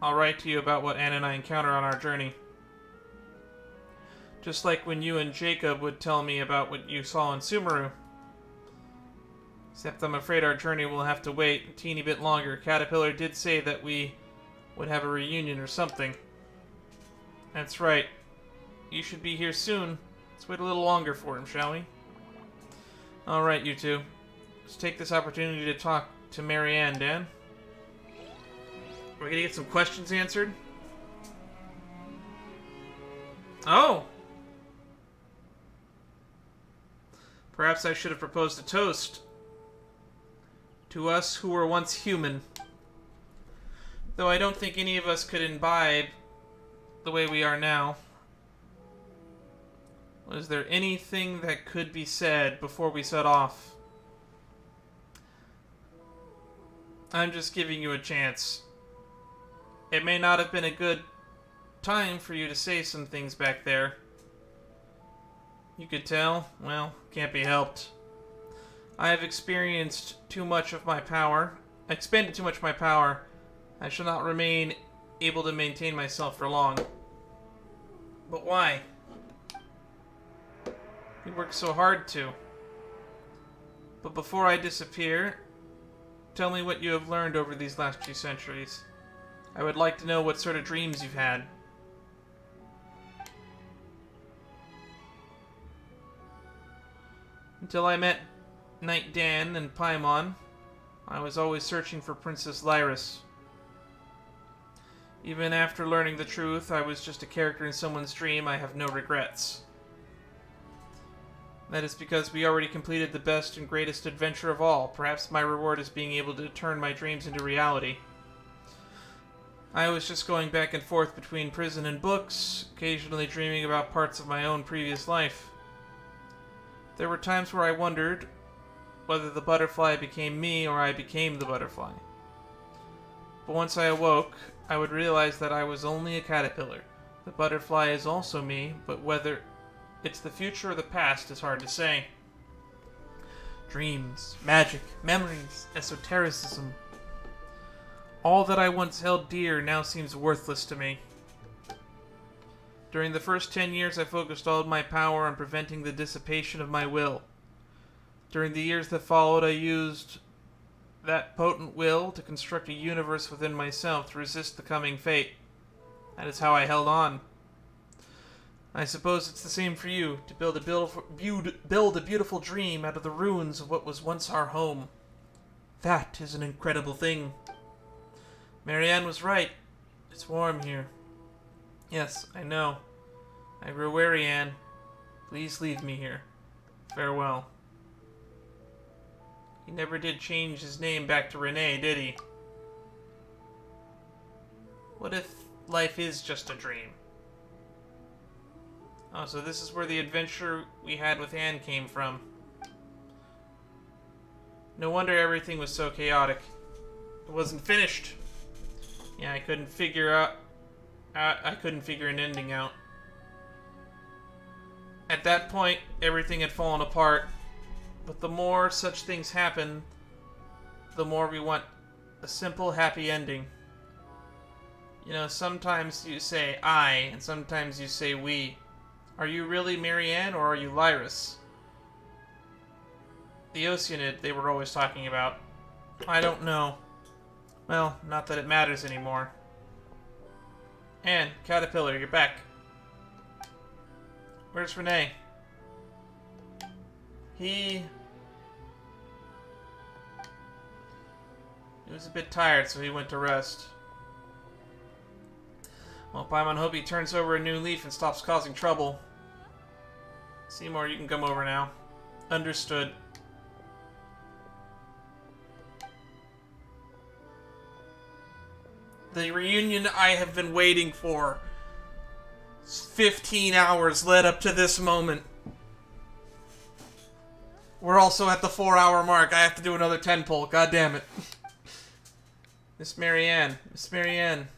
I'll write to you about what Anne and I encounter on our journey. Just like when you and Jacob would tell me about what you saw in Sumeru. Except I'm afraid our journey will have to wait a teeny bit longer. Caterpillar did say that we would have a reunion or something. That's right. you should be here soon. Let's wait a little longer for him, shall we? Alright, you two. Let's take this opportunity to talk to Marianne, Dan. We're gonna get some questions answered. Oh! Perhaps I should have proposed a toast. To us who were once human. Though I don't think any of us could imbibe the way we are now. Was there anything that could be said before we set off? I'm just giving you a chance. It may not have been a good time for you to say some things back there. You could tell? Well, can't be helped. I have experienced too much of my power. Expended too much of my power. I shall not remain able to maintain myself for long. But why? You work so hard to. But before I disappear, tell me what you have learned over these last few centuries. I would like to know what sort of dreams you've had. Until I met Knight Dan and Paimon, I was always searching for Princess Lyris. Even after learning the truth, I was just a character in someone's dream. I have no regrets. That is because we already completed the best and greatest adventure of all. Perhaps my reward is being able to turn my dreams into reality. I was just going back and forth between prison and books, occasionally dreaming about parts of my own previous life. There were times where I wondered whether the butterfly became me or I became the butterfly. But once I awoke, I would realize that I was only a caterpillar. The butterfly is also me, but whether it's the future or the past is hard to say. Dreams, magic, memories, esotericism. All that I once held dear now seems worthless to me. During the first 10 years, I focused all of my power on preventing the dissipation of my will. During the years that followed, I used that potent will to construct a universe within myself to resist the coming fate. That is how I held on. I suppose it's the same for you, to build a beautiful dream out of the ruins of what was once our home. That is an incredible thing. Marianne was right. It's warm here. Yes, I know. I grow wary, Anne. Please leave me here. Farewell. He never did change his name back to Renee, did he? What if life is just a dream? Oh, so this is where the adventure we had with Anne came from. No wonder everything was so chaotic. It wasn't finished. Yeah, I couldn't figure an ending out. At that point, everything had fallen apart. But the more such things happen, the more we want a simple, happy ending. You know, sometimes you say I, and sometimes you say we. Are you really Marianne, or are you Lyris? The Oceanid they were always talking about. I don't know. Well, not that it matters anymore. Anne, Caterpillar, you're back. Where's Renee? He was a bit tired, so he went to rest. Well, Paimon, hope he turns over a new leaf and stops causing trouble. Seymour, you can come over now. Understood. The reunion I have been waiting for. 15 hours led up to this moment. We're also at the 4-hour mark. I have to do another 10 pull. God damn it. Miss Marianne. Miss Marianne.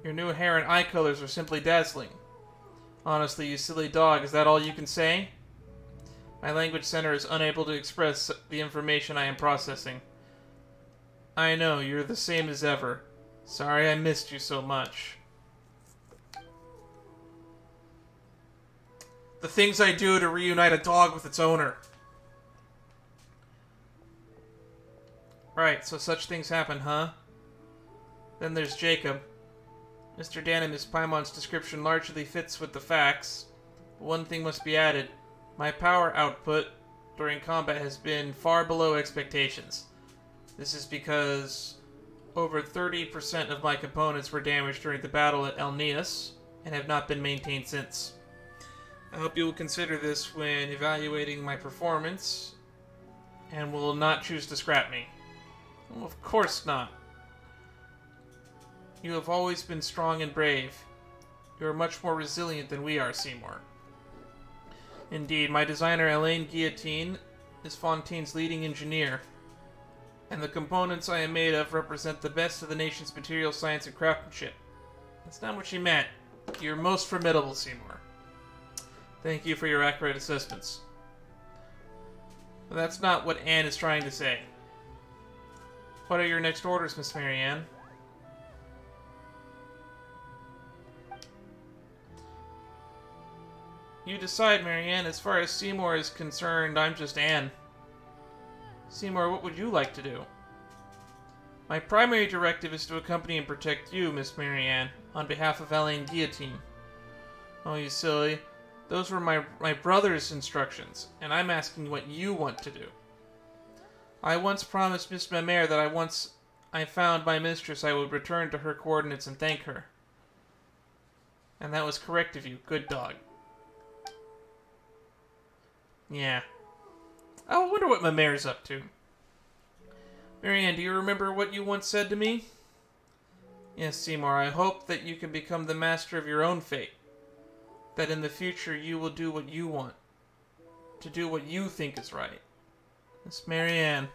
Your new hair and eye colors are simply dazzling. Honestly, you silly dog, is that all you can say? My language center is unable to express the information I am processing. I know, you're the same as ever. Sorry I missed you so much. The things I do to reunite a dog with its owner. Right, so such things happen, huh? Then there's Jacob. Mr. Dan and Miss Paimon's description largely fits with the facts. But one thing must be added. My power output during combat has been far below expectations. This is because over 30% of my components were damaged during the battle at Elneas and have not been maintained since. I hope you will consider this when evaluating my performance and will not choose to scrap me. Well, of course not. You have always been strong and brave. You are much more resilient than we are, Seymour. Indeed, my designer Elaine Guillotine is Fontaine's leading engineer, and the components I am made of represent the best of the nation's material science and craftsmanship. That's not what she meant. You're most formidable, Seymour. Thank you for your accurate assessments. But that's not what Anne is trying to say. What are your next orders, Miss Marianne? You decide, Marianne. As far as Seymour is concerned, I'm just Anne. Seymour, what would you like to do? My primary directive is to accompany and protect you, Miss Marianne, on behalf of Elaine Guillotine. Oh, you silly. Those were my brother's instructions, and I'm asking what you want to do. I once promised Miss Mamere that once I found my mistress, I would return to her coordinates and thank her. And that was correct of you. Good dog. Yeah. I wonder what Mamere's up to. Marianne, do you remember what you once said to me? Yes, Seymour, I hope that you can become the master of your own fate. That in the future you will do what you want. To do what you think is right. Miss Marianne,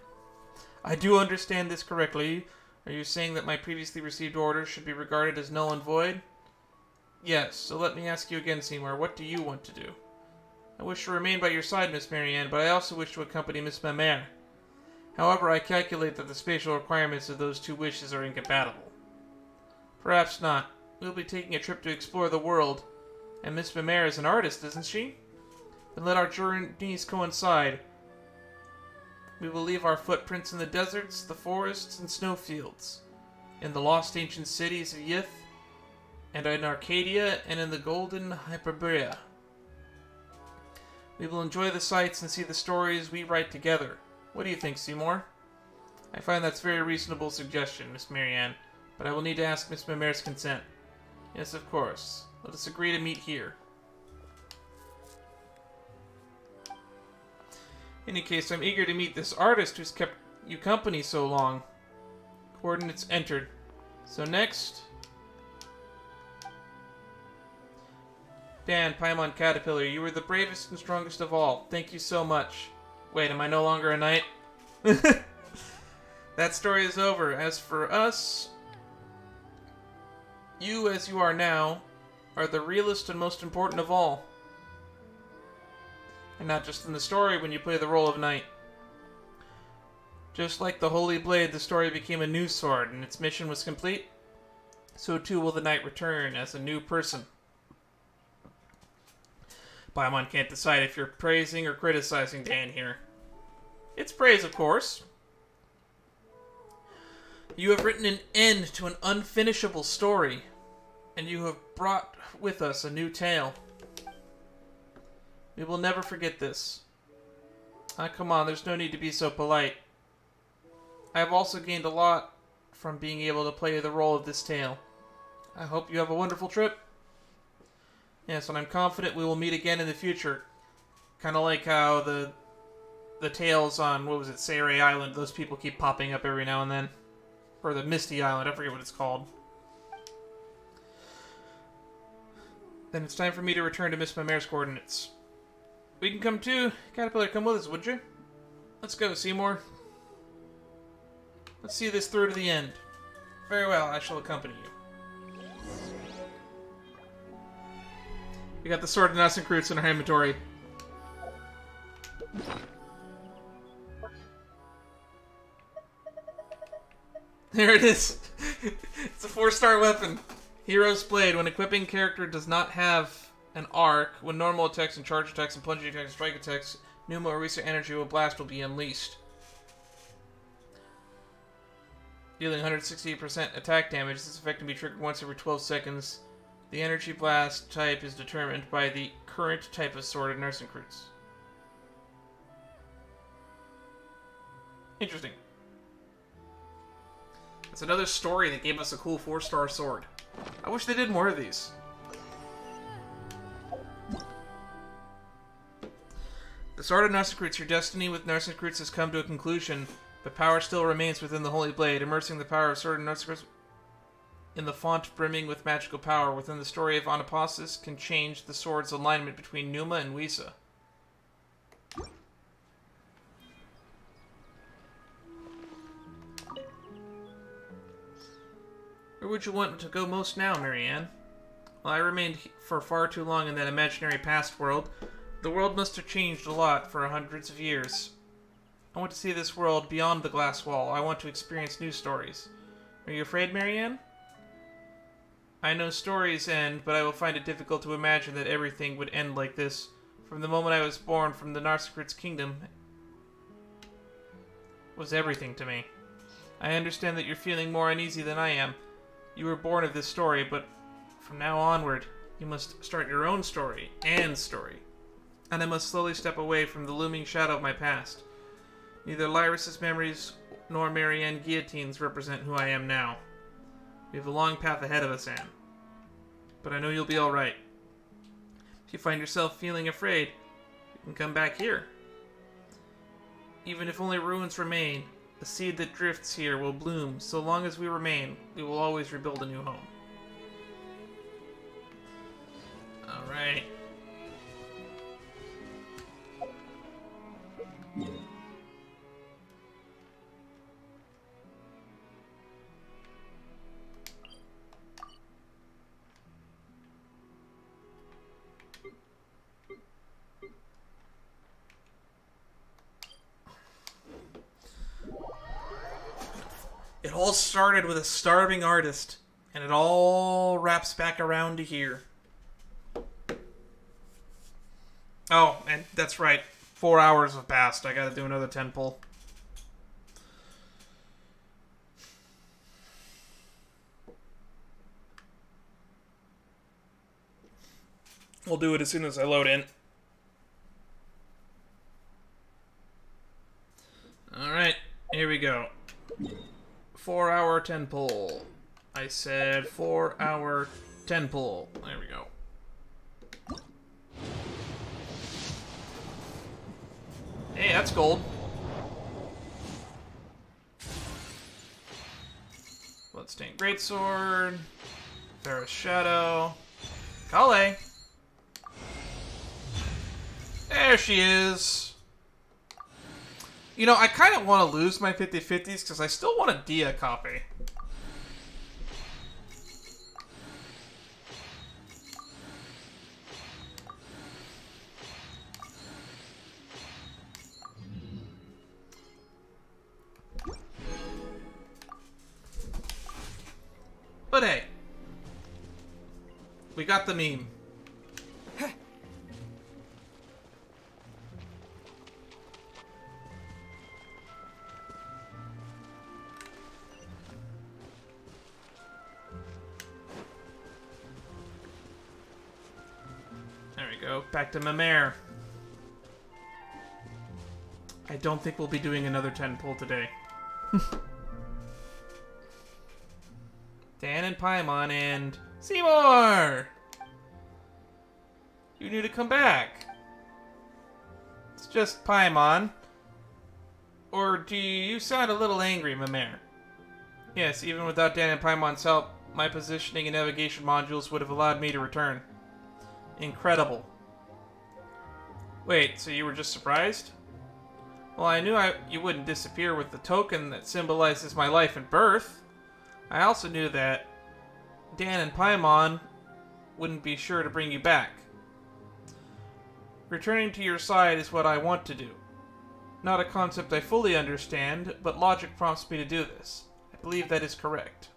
I do understand this correctly. Are you saying that my previously received orders should be regarded as null and void? Yes, so let me ask you again, Seymour, what do you want to do? I wish to remain by your side, Miss Marianne, but I also wish to accompany Miss Mamere. However, I calculate that the spatial requirements of those two wishes are incompatible. Perhaps not. We'll be taking a trip to explore the world, and Miss Mamere is an artist, isn't she? Then let our journeys coincide. We will leave our footprints in the deserts, the forests, and snowfields, in the lost ancient cities of Yith, and in Arcadia, and in the golden Hyperborea. We will enjoy the sights and see the stories we write together. What do you think, Seymour? I find that's a very reasonable suggestion, Miss Marianne, but I will need to ask Miss Mamere's consent. Yes, of course. Let us agree to meet here. In any case, I'm eager to meet this artist who's kept you company so long. Coordinates entered. So next... Dan, Paimon Caterpillar, you were the bravest and strongest of all. Thank you so much. Wait, am I no longer a knight? That story is over. As for us, you as you are now are the realest and most important of all. And not just in the story when you play the role of knight. Just like the Holy Blade, the story became a new sword and its mission was complete, so too will the knight return as a new person. Paimon can't decide if you're praising or criticizing Dan here. It's praise, of course. You have written an end to an unfinishable story, and you have brought with us a new tale. We will never forget this. Come on, there's no need to be so polite. I have also gained a lot from being able to play the role of this tale. I hope you have a wonderful trip. Yes, and I'm confident we will meet again in the future. Kind of like how the tales on, what was it, Sayre Island, those people keep popping up every now and then. Or the Misty Island, I forget what it's called. Then it's time for me to return to Miss Mamere's coordinates. We can come too. Caterpillar, come with us, would you? Let's go, Seymour. Let's see this through to the end. Very well, I shall accompany you. We got the Sword of Nassenkreuz in our inventory. There it is. It's a 4-star weapon. Hero's Blade. When equipping, character does not have an arc. When normal attacks and charge attacks and plunging attacks and strike attacks, Pneuma or Recent Energy will Blast will be unleashed. dealing 160% attack damage. This effect can be triggered once every 12 seconds. The energy blast type is determined by the current type of sword in Narcissus. Interesting. That's another story that gave us a cool 4-star sword. I wish they did more of these. The Sword of Narcissus, your destiny with Narcissus has come to a conclusion, but power still remains within the Holy Blade, immersing the power of Sword of Narcissus in the font brimming with magical power within the story of Anapasis can change the sword's alignment between Numa and Wisa. Where would you want to go most now, Marianne? Well, I remained for far too long in that imaginary past world. The world must have changed a lot for hundreds of years. I want to see this world beyond the glass wall. I want to experience new stories. Are you afraid, Marianne? I know stories end, but I will find it difficult to imagine that everything would end like this. From the moment I was born from the Narcissus kingdom was everything to me. I understand that you're feeling more uneasy than I am. You were born of this story, but from now onward, you must start your own story, and I must slowly step away from the looming shadow of my past. Neither Lyris's memories nor Marianne Guillotine's represent who I am now. We have a long path ahead of us, Anne. But I know you'll be alright. If you find yourself feeling afraid, you can come back here. Even if only ruins remain, the seed that drifts here will bloom. So long as we remain, we will always rebuild a new home. Alright. It all started with a starving artist, and it all wraps back around to here. Oh, and that's right. 4 hours have passed. I gotta do another 10 pull. We'll do it as soon as I load in. Alright, here we go. 4 hour 10 pull. I said 4 hour 10 pull. There we go. Hey, that's gold. Bloodstained Greatsword. Ferrous Shadow. Kale. There she is. You know, I kind of want to lose my 50/50s because I still want a Dia copy. But hey, we got the meme. There we go. Back to Mamere. I don't think we'll be doing another 10 pull today. Dan and Paimon and Seymour! You need to come back. It's just Paimon. Or do you sound a little angry, Mamere? Yes, even without Dan and Paimon's help, my positioning and navigation modules would have allowed me to return. Incredible. Wait, so you were just surprised? Well, I knew you wouldn't disappear with the token that symbolizes my life and birth. I also knew that Dan and Paimon wouldn't be sure to bring you back. Returning to your side is what I want to do. Not a concept I fully understand, but logic prompts me to do this. I believe that is correct.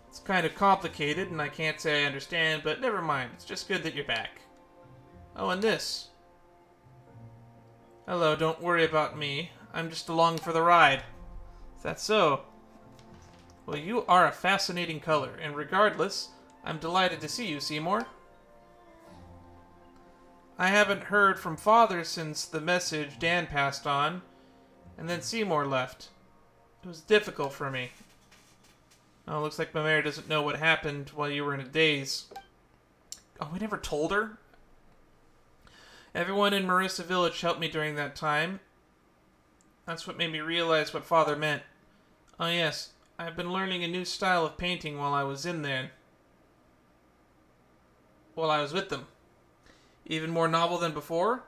It's kind of complicated, and I can't say I understand, but never mind. It's just good that you're back. Oh, and this. Hello, don't worry about me. I'm just along for the ride. Is that so? Well, you are a fascinating color, and regardless, I'm delighted to see you, Seymour. I haven't heard from Father since the message Dan passed on, and then Seymour left. It was difficult for me. Oh, looks like Mamere doesn't know what happened while you were in a daze. Oh, we never told her? Everyone in Marissa Village helped me during that time. That's what made me realize what Father meant. Oh yes, I've been learning a new style of painting while I was in there. While I was with them. Even more novel than before?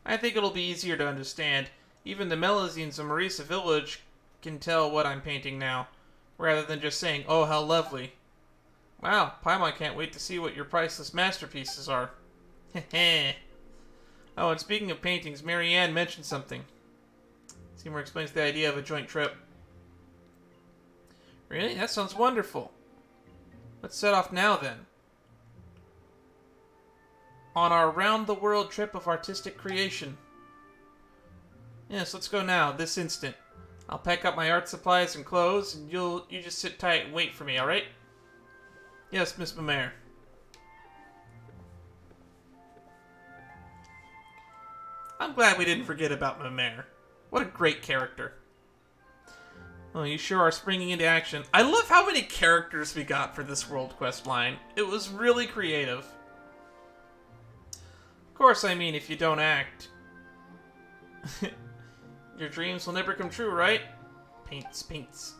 I think it'll be easier to understand. Even the Melazines of Marissa Village can tell what I'm painting now, rather than just saying, oh, how lovely. Wow, Paimon can't wait to see what your priceless masterpieces are. Heh. Oh, and speaking of paintings, Marianne mentioned something. Seymour explains the idea of a joint trip. Really? That sounds wonderful. Let's set off now, then. On our round-the-world trip of artistic creation. Yes, let's go now, this instant. I'll pack up my art supplies and clothes, and you just sit tight and wait for me, alright? Yes, Miss Mamere. I'm glad we didn't forget about Mamere. What a great character. Oh, you sure are springing into action. I love how many characters we got for this World Quest line. It was really creative. Of course, I mean, if you don't act. Your dreams will never come true, right? Paints, paints.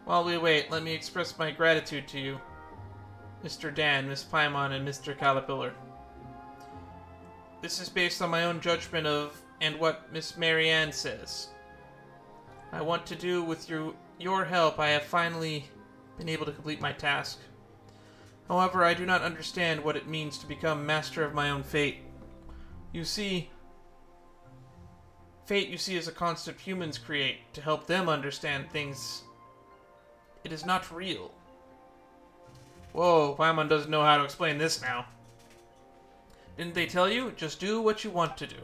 While we wait, let me express my gratitude to you, Mr. Dan, Miss Paimon, and Mr. Caterpillar. This is based on my own judgment of, and what Miss Marianne says. I want to do with your help, I have finally been able to complete my task. However, I do not understand what it means to become master of my own fate. You see, fate, you see, is a concept humans create to help them understand things. It is not real. Whoa, Paimon doesn't know how to explain this now. Didn't they tell you? Just do what you want to do.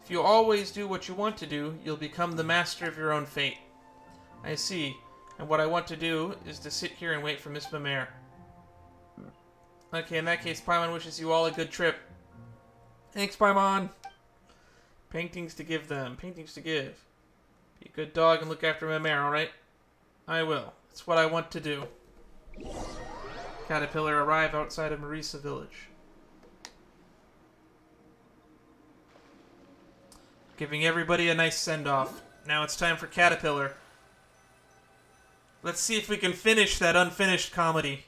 If you always do what you want to do, you'll become the master of your own fate. I see. And what I want to do is to sit here and wait for Miss Mamere. Okay, in that case, Paimon wishes you all a good trip. Thanks, Paimon. Paintings to give them. Paintings to give. Be a good dog and look after Mamere, alright? I will. It's what I want to do. Caterpillar arrive outside of Marissa Village. Giving everybody a nice send-off. Now it's time for Caterpillar. Let's see if we can finish that unfinished comedy.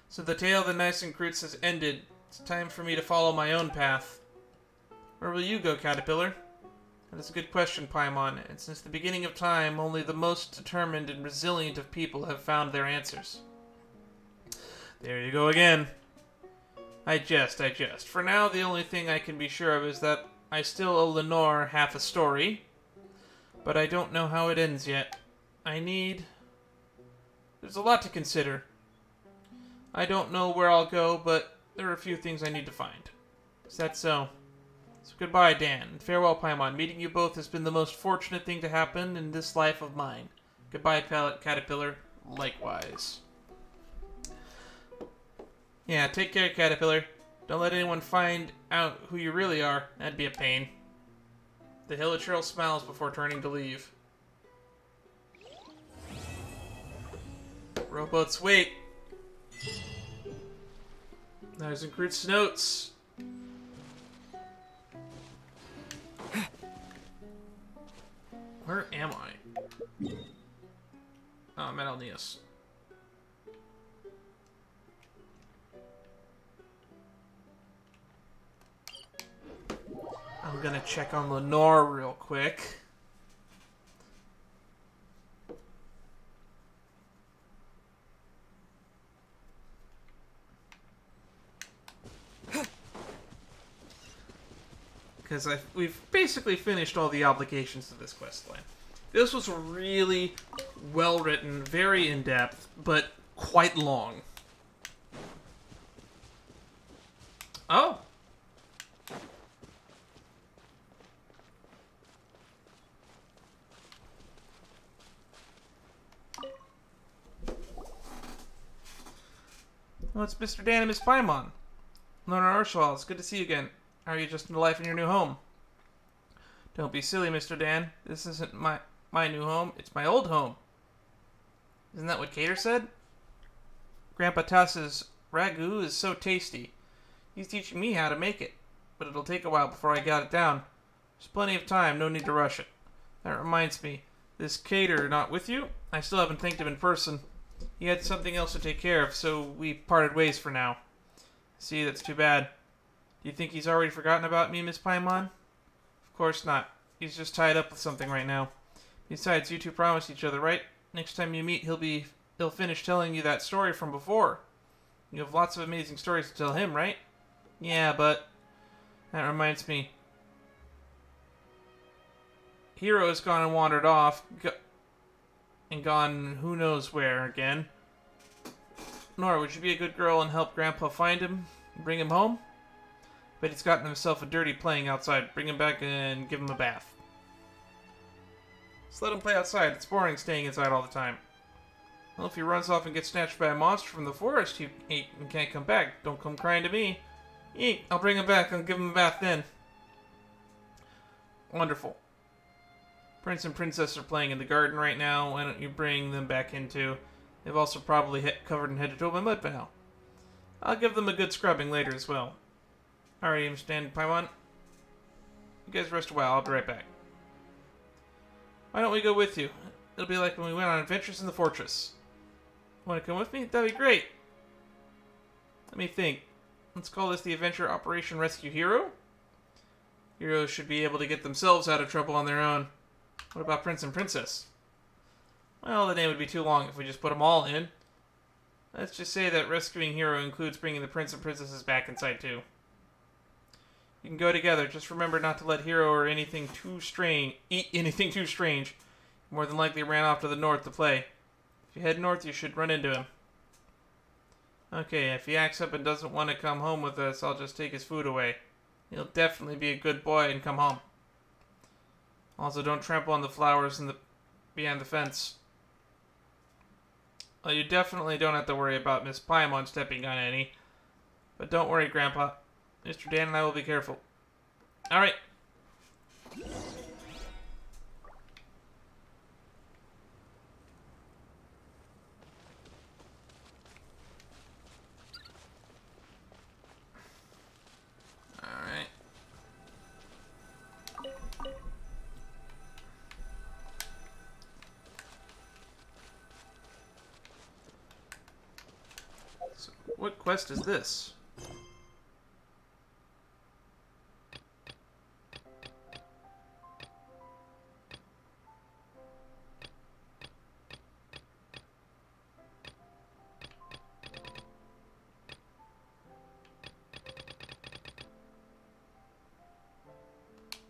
So the tale of the Nice and Croots has ended. It's time for me to follow my own path. Where will you go, Caterpillar? That is a good question, Paimon, and since the beginning of time, only the most determined and resilient of people have found their answers. There you go again. I jest. For now, the only thing I can be sure of is that I still owe Lenore half a story, but I don't know how it ends yet. There's a lot to consider. I don't know where I'll go, but there are a few things I need to find. Is that so? So goodbye, Dan, and farewell, Paimon. Meeting you both has been the most fortunate thing to happen in this life of mine. Goodbye, Caterpillar. Likewise. Yeah, take care, Caterpillar. Don't let anyone find out who you really are. That'd be a pain. The Hilichurl smiles before turning to leave. Rowboats, wait! There's Incrud's notes. Where am I? Oh, I'm at Alneas. I'm gonna check on Lenore real quick. Because we've basically finished all the obligations of this questline. This was really well written, very in-depth, but quite long. Oh! Well, it's Mr. Dan and Miss Paimon. Lorna Urshal, it's good to see you again. How are you adjusting to life in your new home? Don't be silly, Mr. Dan. This isn't my new home. It's my old home. Isn't that what Cater said? Grandpa Tass's ragu is so tasty. He's teaching me how to make it, but it'll take a while before I got it down. There's plenty of time, no need to rush it. That reminds me, this Cater not with you? I still haven't thanked him in person. He had something else to take care of, so we parted ways for now. See, that's too bad. Do you think he's already forgotten about me, Miss Paimon? Of course not. He's just tied up with something right now. Besides, you two promised each other, right? Next time you meet, he'll finish telling you that story from before. You have lots of amazing stories to tell him, right? Yeah, but... That reminds me. Hero has gone and wandered off. And gone who knows where again. Nora, would you be a good girl and help Grandpa find him? And bring him home? Bet he's gotten himself a dirty playing outside. Bring him back and give him a bath. Just let him play outside. It's boring staying inside all the time. Well, if he runs off and gets snatched by a monster from the forest, he can't come back. Don't come crying to me. Eek, I'll bring him back. I'll give him a bath then. Wonderful. Prince and Princess are playing in the garden right now. Why don't you bring them back in too? They've also probably covered in head to toe by mud by now. I'll give them a good scrubbing later as well. Alright, Mr. Dan Paimon. You guys rest a while. I'll be right back. Why don't we go with you? It'll be like when we went on adventures in the fortress. Want to come with me? That'd be great. Let me think. Let's call this the adventure Operation Rescue Hero. Heroes should be able to get themselves out of trouble on their own. What about Prince and Princess? Well, the name would be too long if we just put them all in. Let's just say that rescuing Hero includes bringing the Prince and Princesses back inside too. You can go together. Just remember not to let Hero or anything too strange eat anything too strange. More than likely ran off to the north to play. If you head north, you should run into him. Okay, if he acts up and doesn't want to come home with us, I'll just take his food away. He'll definitely be a good boy and come home. Also, don't trample on the flowers behind the fence. Well, you definitely don't have to worry about Miss Paimon stepping on any. But don't worry, Grandpa. Mr. Dan and I will be careful. Alright. Alright. So, what quest is this?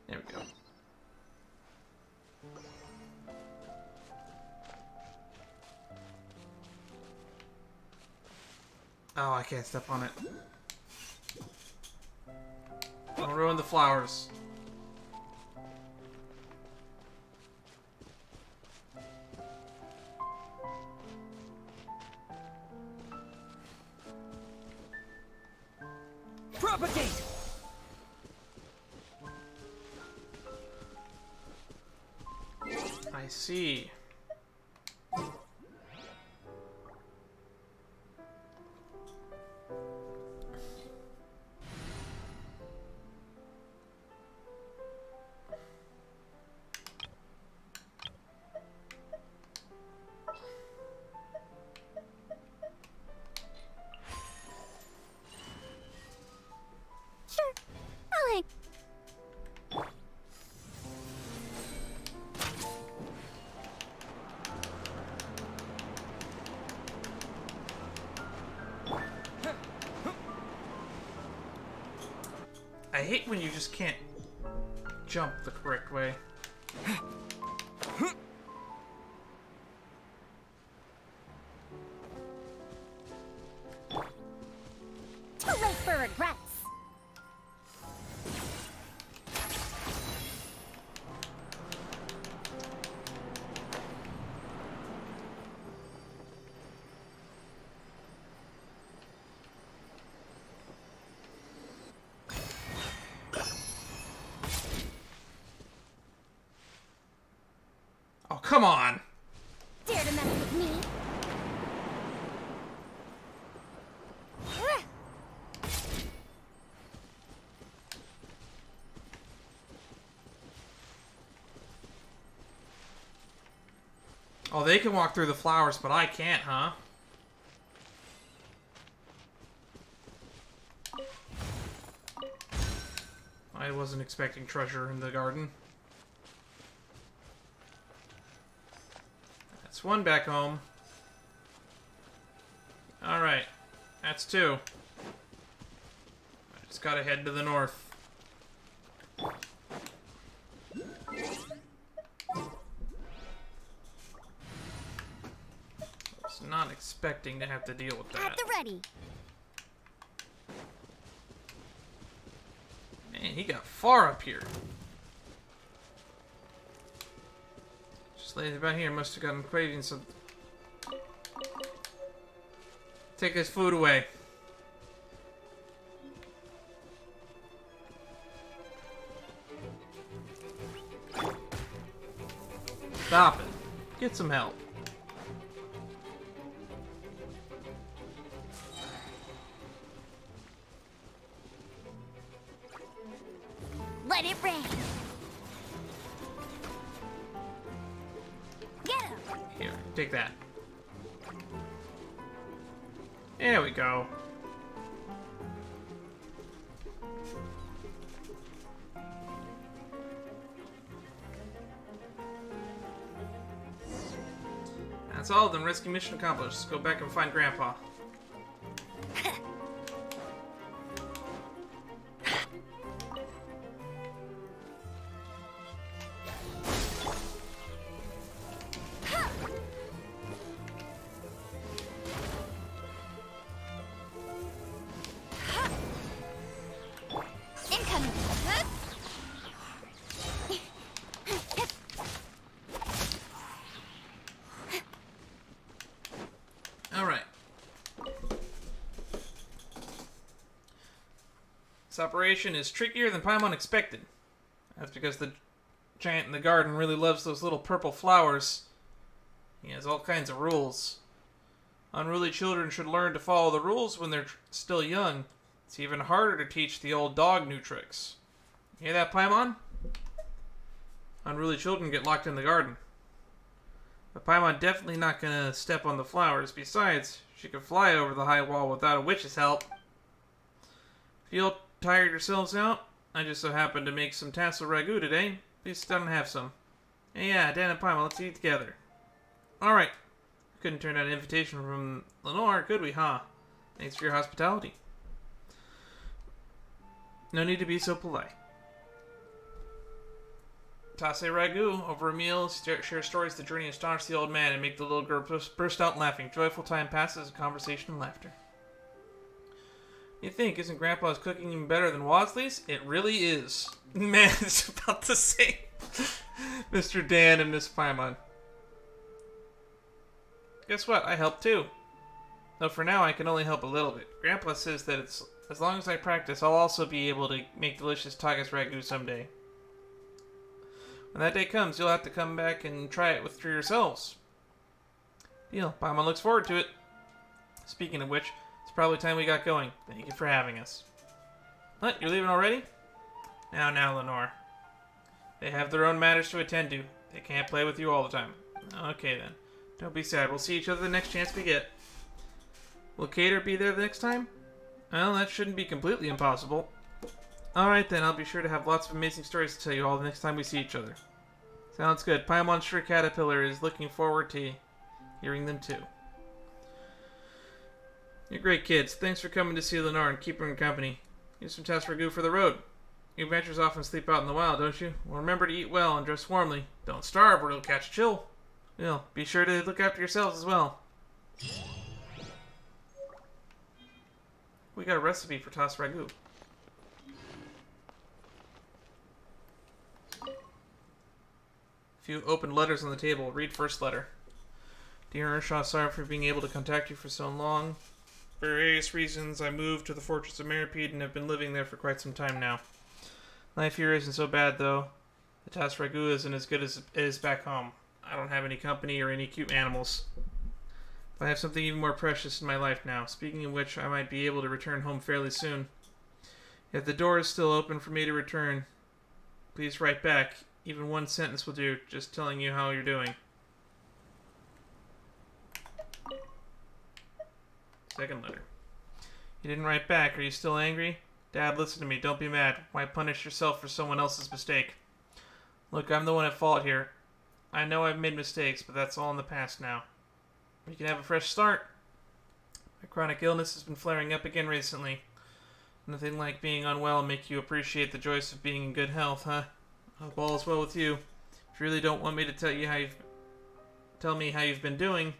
There we go. Oh, I can't step on it. Don't ruin the flowers. Propagate! I see. Sure. I'll hang. I hate when you just can't jump the correct way. Too late for regrets. come on. Dare to mess with me? Oh, they can walk through the flowers, but I can't, huh? I wasn't expecting treasure in the garden. That's one back home. Alright. That's two. I just gotta head to the north. I was not expecting to have to deal with that. At the ready. Man, he got far up here. Just laid about here. Must have gotten craving some. Take his food away. Stop it. Get some help. Let it rain. Get him. Here, take that. There we go. That's all, then rescue mission accomplished. Let's go back and find Grandpa. Incoming. Alright. This operation is trickier than Paimon expected. That's because the giant in the garden really loves those little purple flowers. He has all kinds of rules. Unruly children should learn to follow the rules when they're still young. It's even harder to teach the old dog new tricks. You hear that, Paimon? Unruly children get locked in the garden. But Paimon definitely not gonna step on the flowers. Besides, she could fly over the high wall without a witch's help. Feel tired yourselves out? I just so happened to make some tassel ragu today. Please sit down and have some. Hey, yeah, Dan and Paimon, let's eat together. Alright. Couldn't turn down an invitation from Lenore, could we, huh? Thanks for your hospitality. No need to be so polite. Tasse ragu. Over a meal, share stories the journey astonish the old man and make the little girl burst out laughing. Joyful time passes in conversation and laughter. You think, isn't Grandpa's cooking even better than Wadsley's? It really is. Man, it's about to say Mr. Dan and Miss Paimon. Guess what? I help too. Though for now, I can only help a little bit. Grandpa says that it's as long as I practice, I'll also be able to make delicious tagas ragu someday. When that day comes, you'll have to come back and try it for yourselves. Deal. Paimon looks forward to it. Speaking of which, it's probably time we got going. Thank you for having us. What? You're leaving already? Now, Lenore. They have their own matters to attend to. They can't play with you all the time. Okay, then. Don't be sad. We'll see each other the next chance we get. Will Cater be there the next time? Well, that shouldn't be completely impossible. Alright then, I'll be sure to have lots of amazing stories to tell you all the next time we see each other. Sounds good. Paimon Sure Caterpillar is looking forward to hearing them too. You're great kids. Thanks for coming to see Lenore and keeping her company. Use some task ragu for the road. You adventurers often sleep out in the wild, don't you? Well, remember to eat well and dress warmly. Don't starve or you'll catch a chill. Well, be sure to look after yourselves as well. We got a recipe for tossed ragu. A few open letters on the table. Read first letter. Dear Earnshaw, sorry for being able to contact you for so long. For various reasons, I moved to the Fortress of Meripede and have been living there for quite some time now. Life here isn't so bad, though. The task ragu isn't as good as it is back home. I don't have any company or any cute animals. But I have something even more precious in my life now. Speaking of which, I might be able to return home fairly soon. If the door is still open for me to return, please write back. Even one sentence will do, just telling you how you're doing. Second letter. You didn't write back. Are you still angry? Dad, listen to me. Don't be mad. Why punish yourself for someone else's mistake? Look, I'm the one at fault here. I know I've made mistakes, but that's all in the past now. We can have a fresh start. My chronic illness has been flaring up again recently. Nothing like being unwell and make you appreciate the joys of being in good health, huh? I hope all is well with you. If you really don't want me to tell me how you've been doing,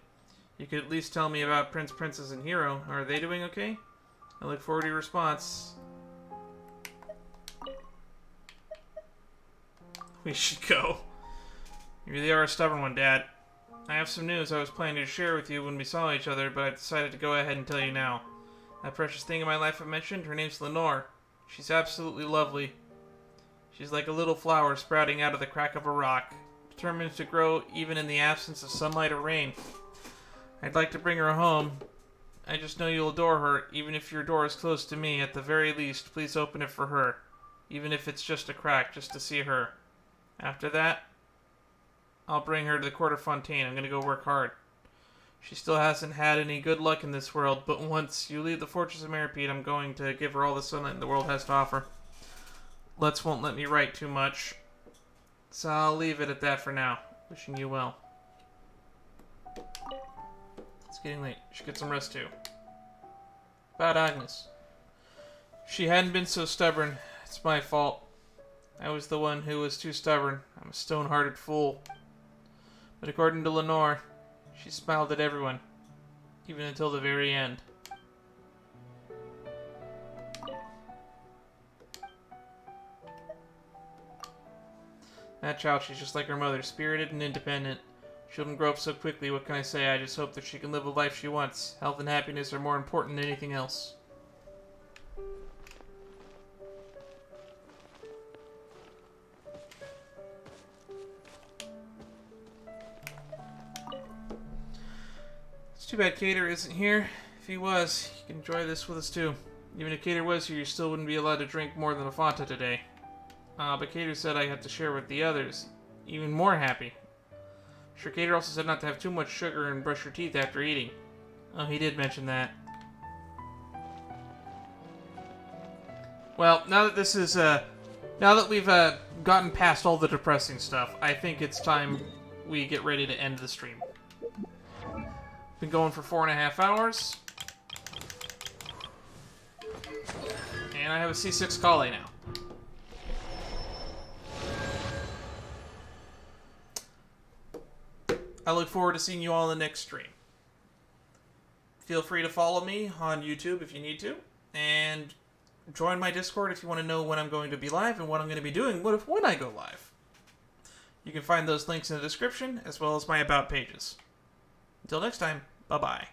you could at least tell me about Prince, Princess, and Hero. Are they doing okay? I look forward to your response. We should go. You really are a stubborn one, Dad. I have some news I was planning to share with you when we saw each other, but I decided to go ahead and tell you now. That precious thing in my life I mentioned, her name's Lenore. She's absolutely lovely. She's like a little flower sprouting out of the crack of a rock, determined to grow even in the absence of sunlight or rain. I'd like to bring her home. I just know you'll adore her, even if your door is closed to me. At the very least, please open it for her. Even if it's just a crack, just to see her. After that, I'll bring her to the court of Fontaine. I'm gonna go work hard. She still hasn't had any good luck in this world, but once you leave the Fortress of Meripede, I'm going to give her all the sunlight the world has to offer. Lutz won't let me write too much, so I'll leave it at that for now. Wishing you well. It's getting late. You should get some rest too. About Agnes. She hadn't been so stubborn. It's my fault. I was the one who was too stubborn. I'm a stone-hearted fool. But according to Lenore, she smiled at everyone, even until the very end. That child, she's just like her mother, spirited and independent. She wouldn't grow up so quickly, what can I say? I just hope that she can live the life she wants. Health and happiness are more important than anything else. It's too bad Cater isn't here. If he was, he could enjoy this with us too. Even if Cater was here, you still wouldn't be allowed to drink more than a Fanta today. But Cater said I had to share with the others. Even more happy. Sure, Cater also said not to have too much sugar and brush your teeth after eating. Oh, he did mention that. Well, now that this is, now that we've, gotten past all the depressing stuff, I think it's time we get ready to end the stream. Been going for 4.5 hours. And I have a C6 Kale now. I look forward to seeing you all in the next stream. Feel free to follow me on YouTube if you need to, and join my Discord if you want to know when I'm going to be live and what I'm going to be doing when I go live. You can find those links in the description, as well as my About pages. Until next time, bye-bye.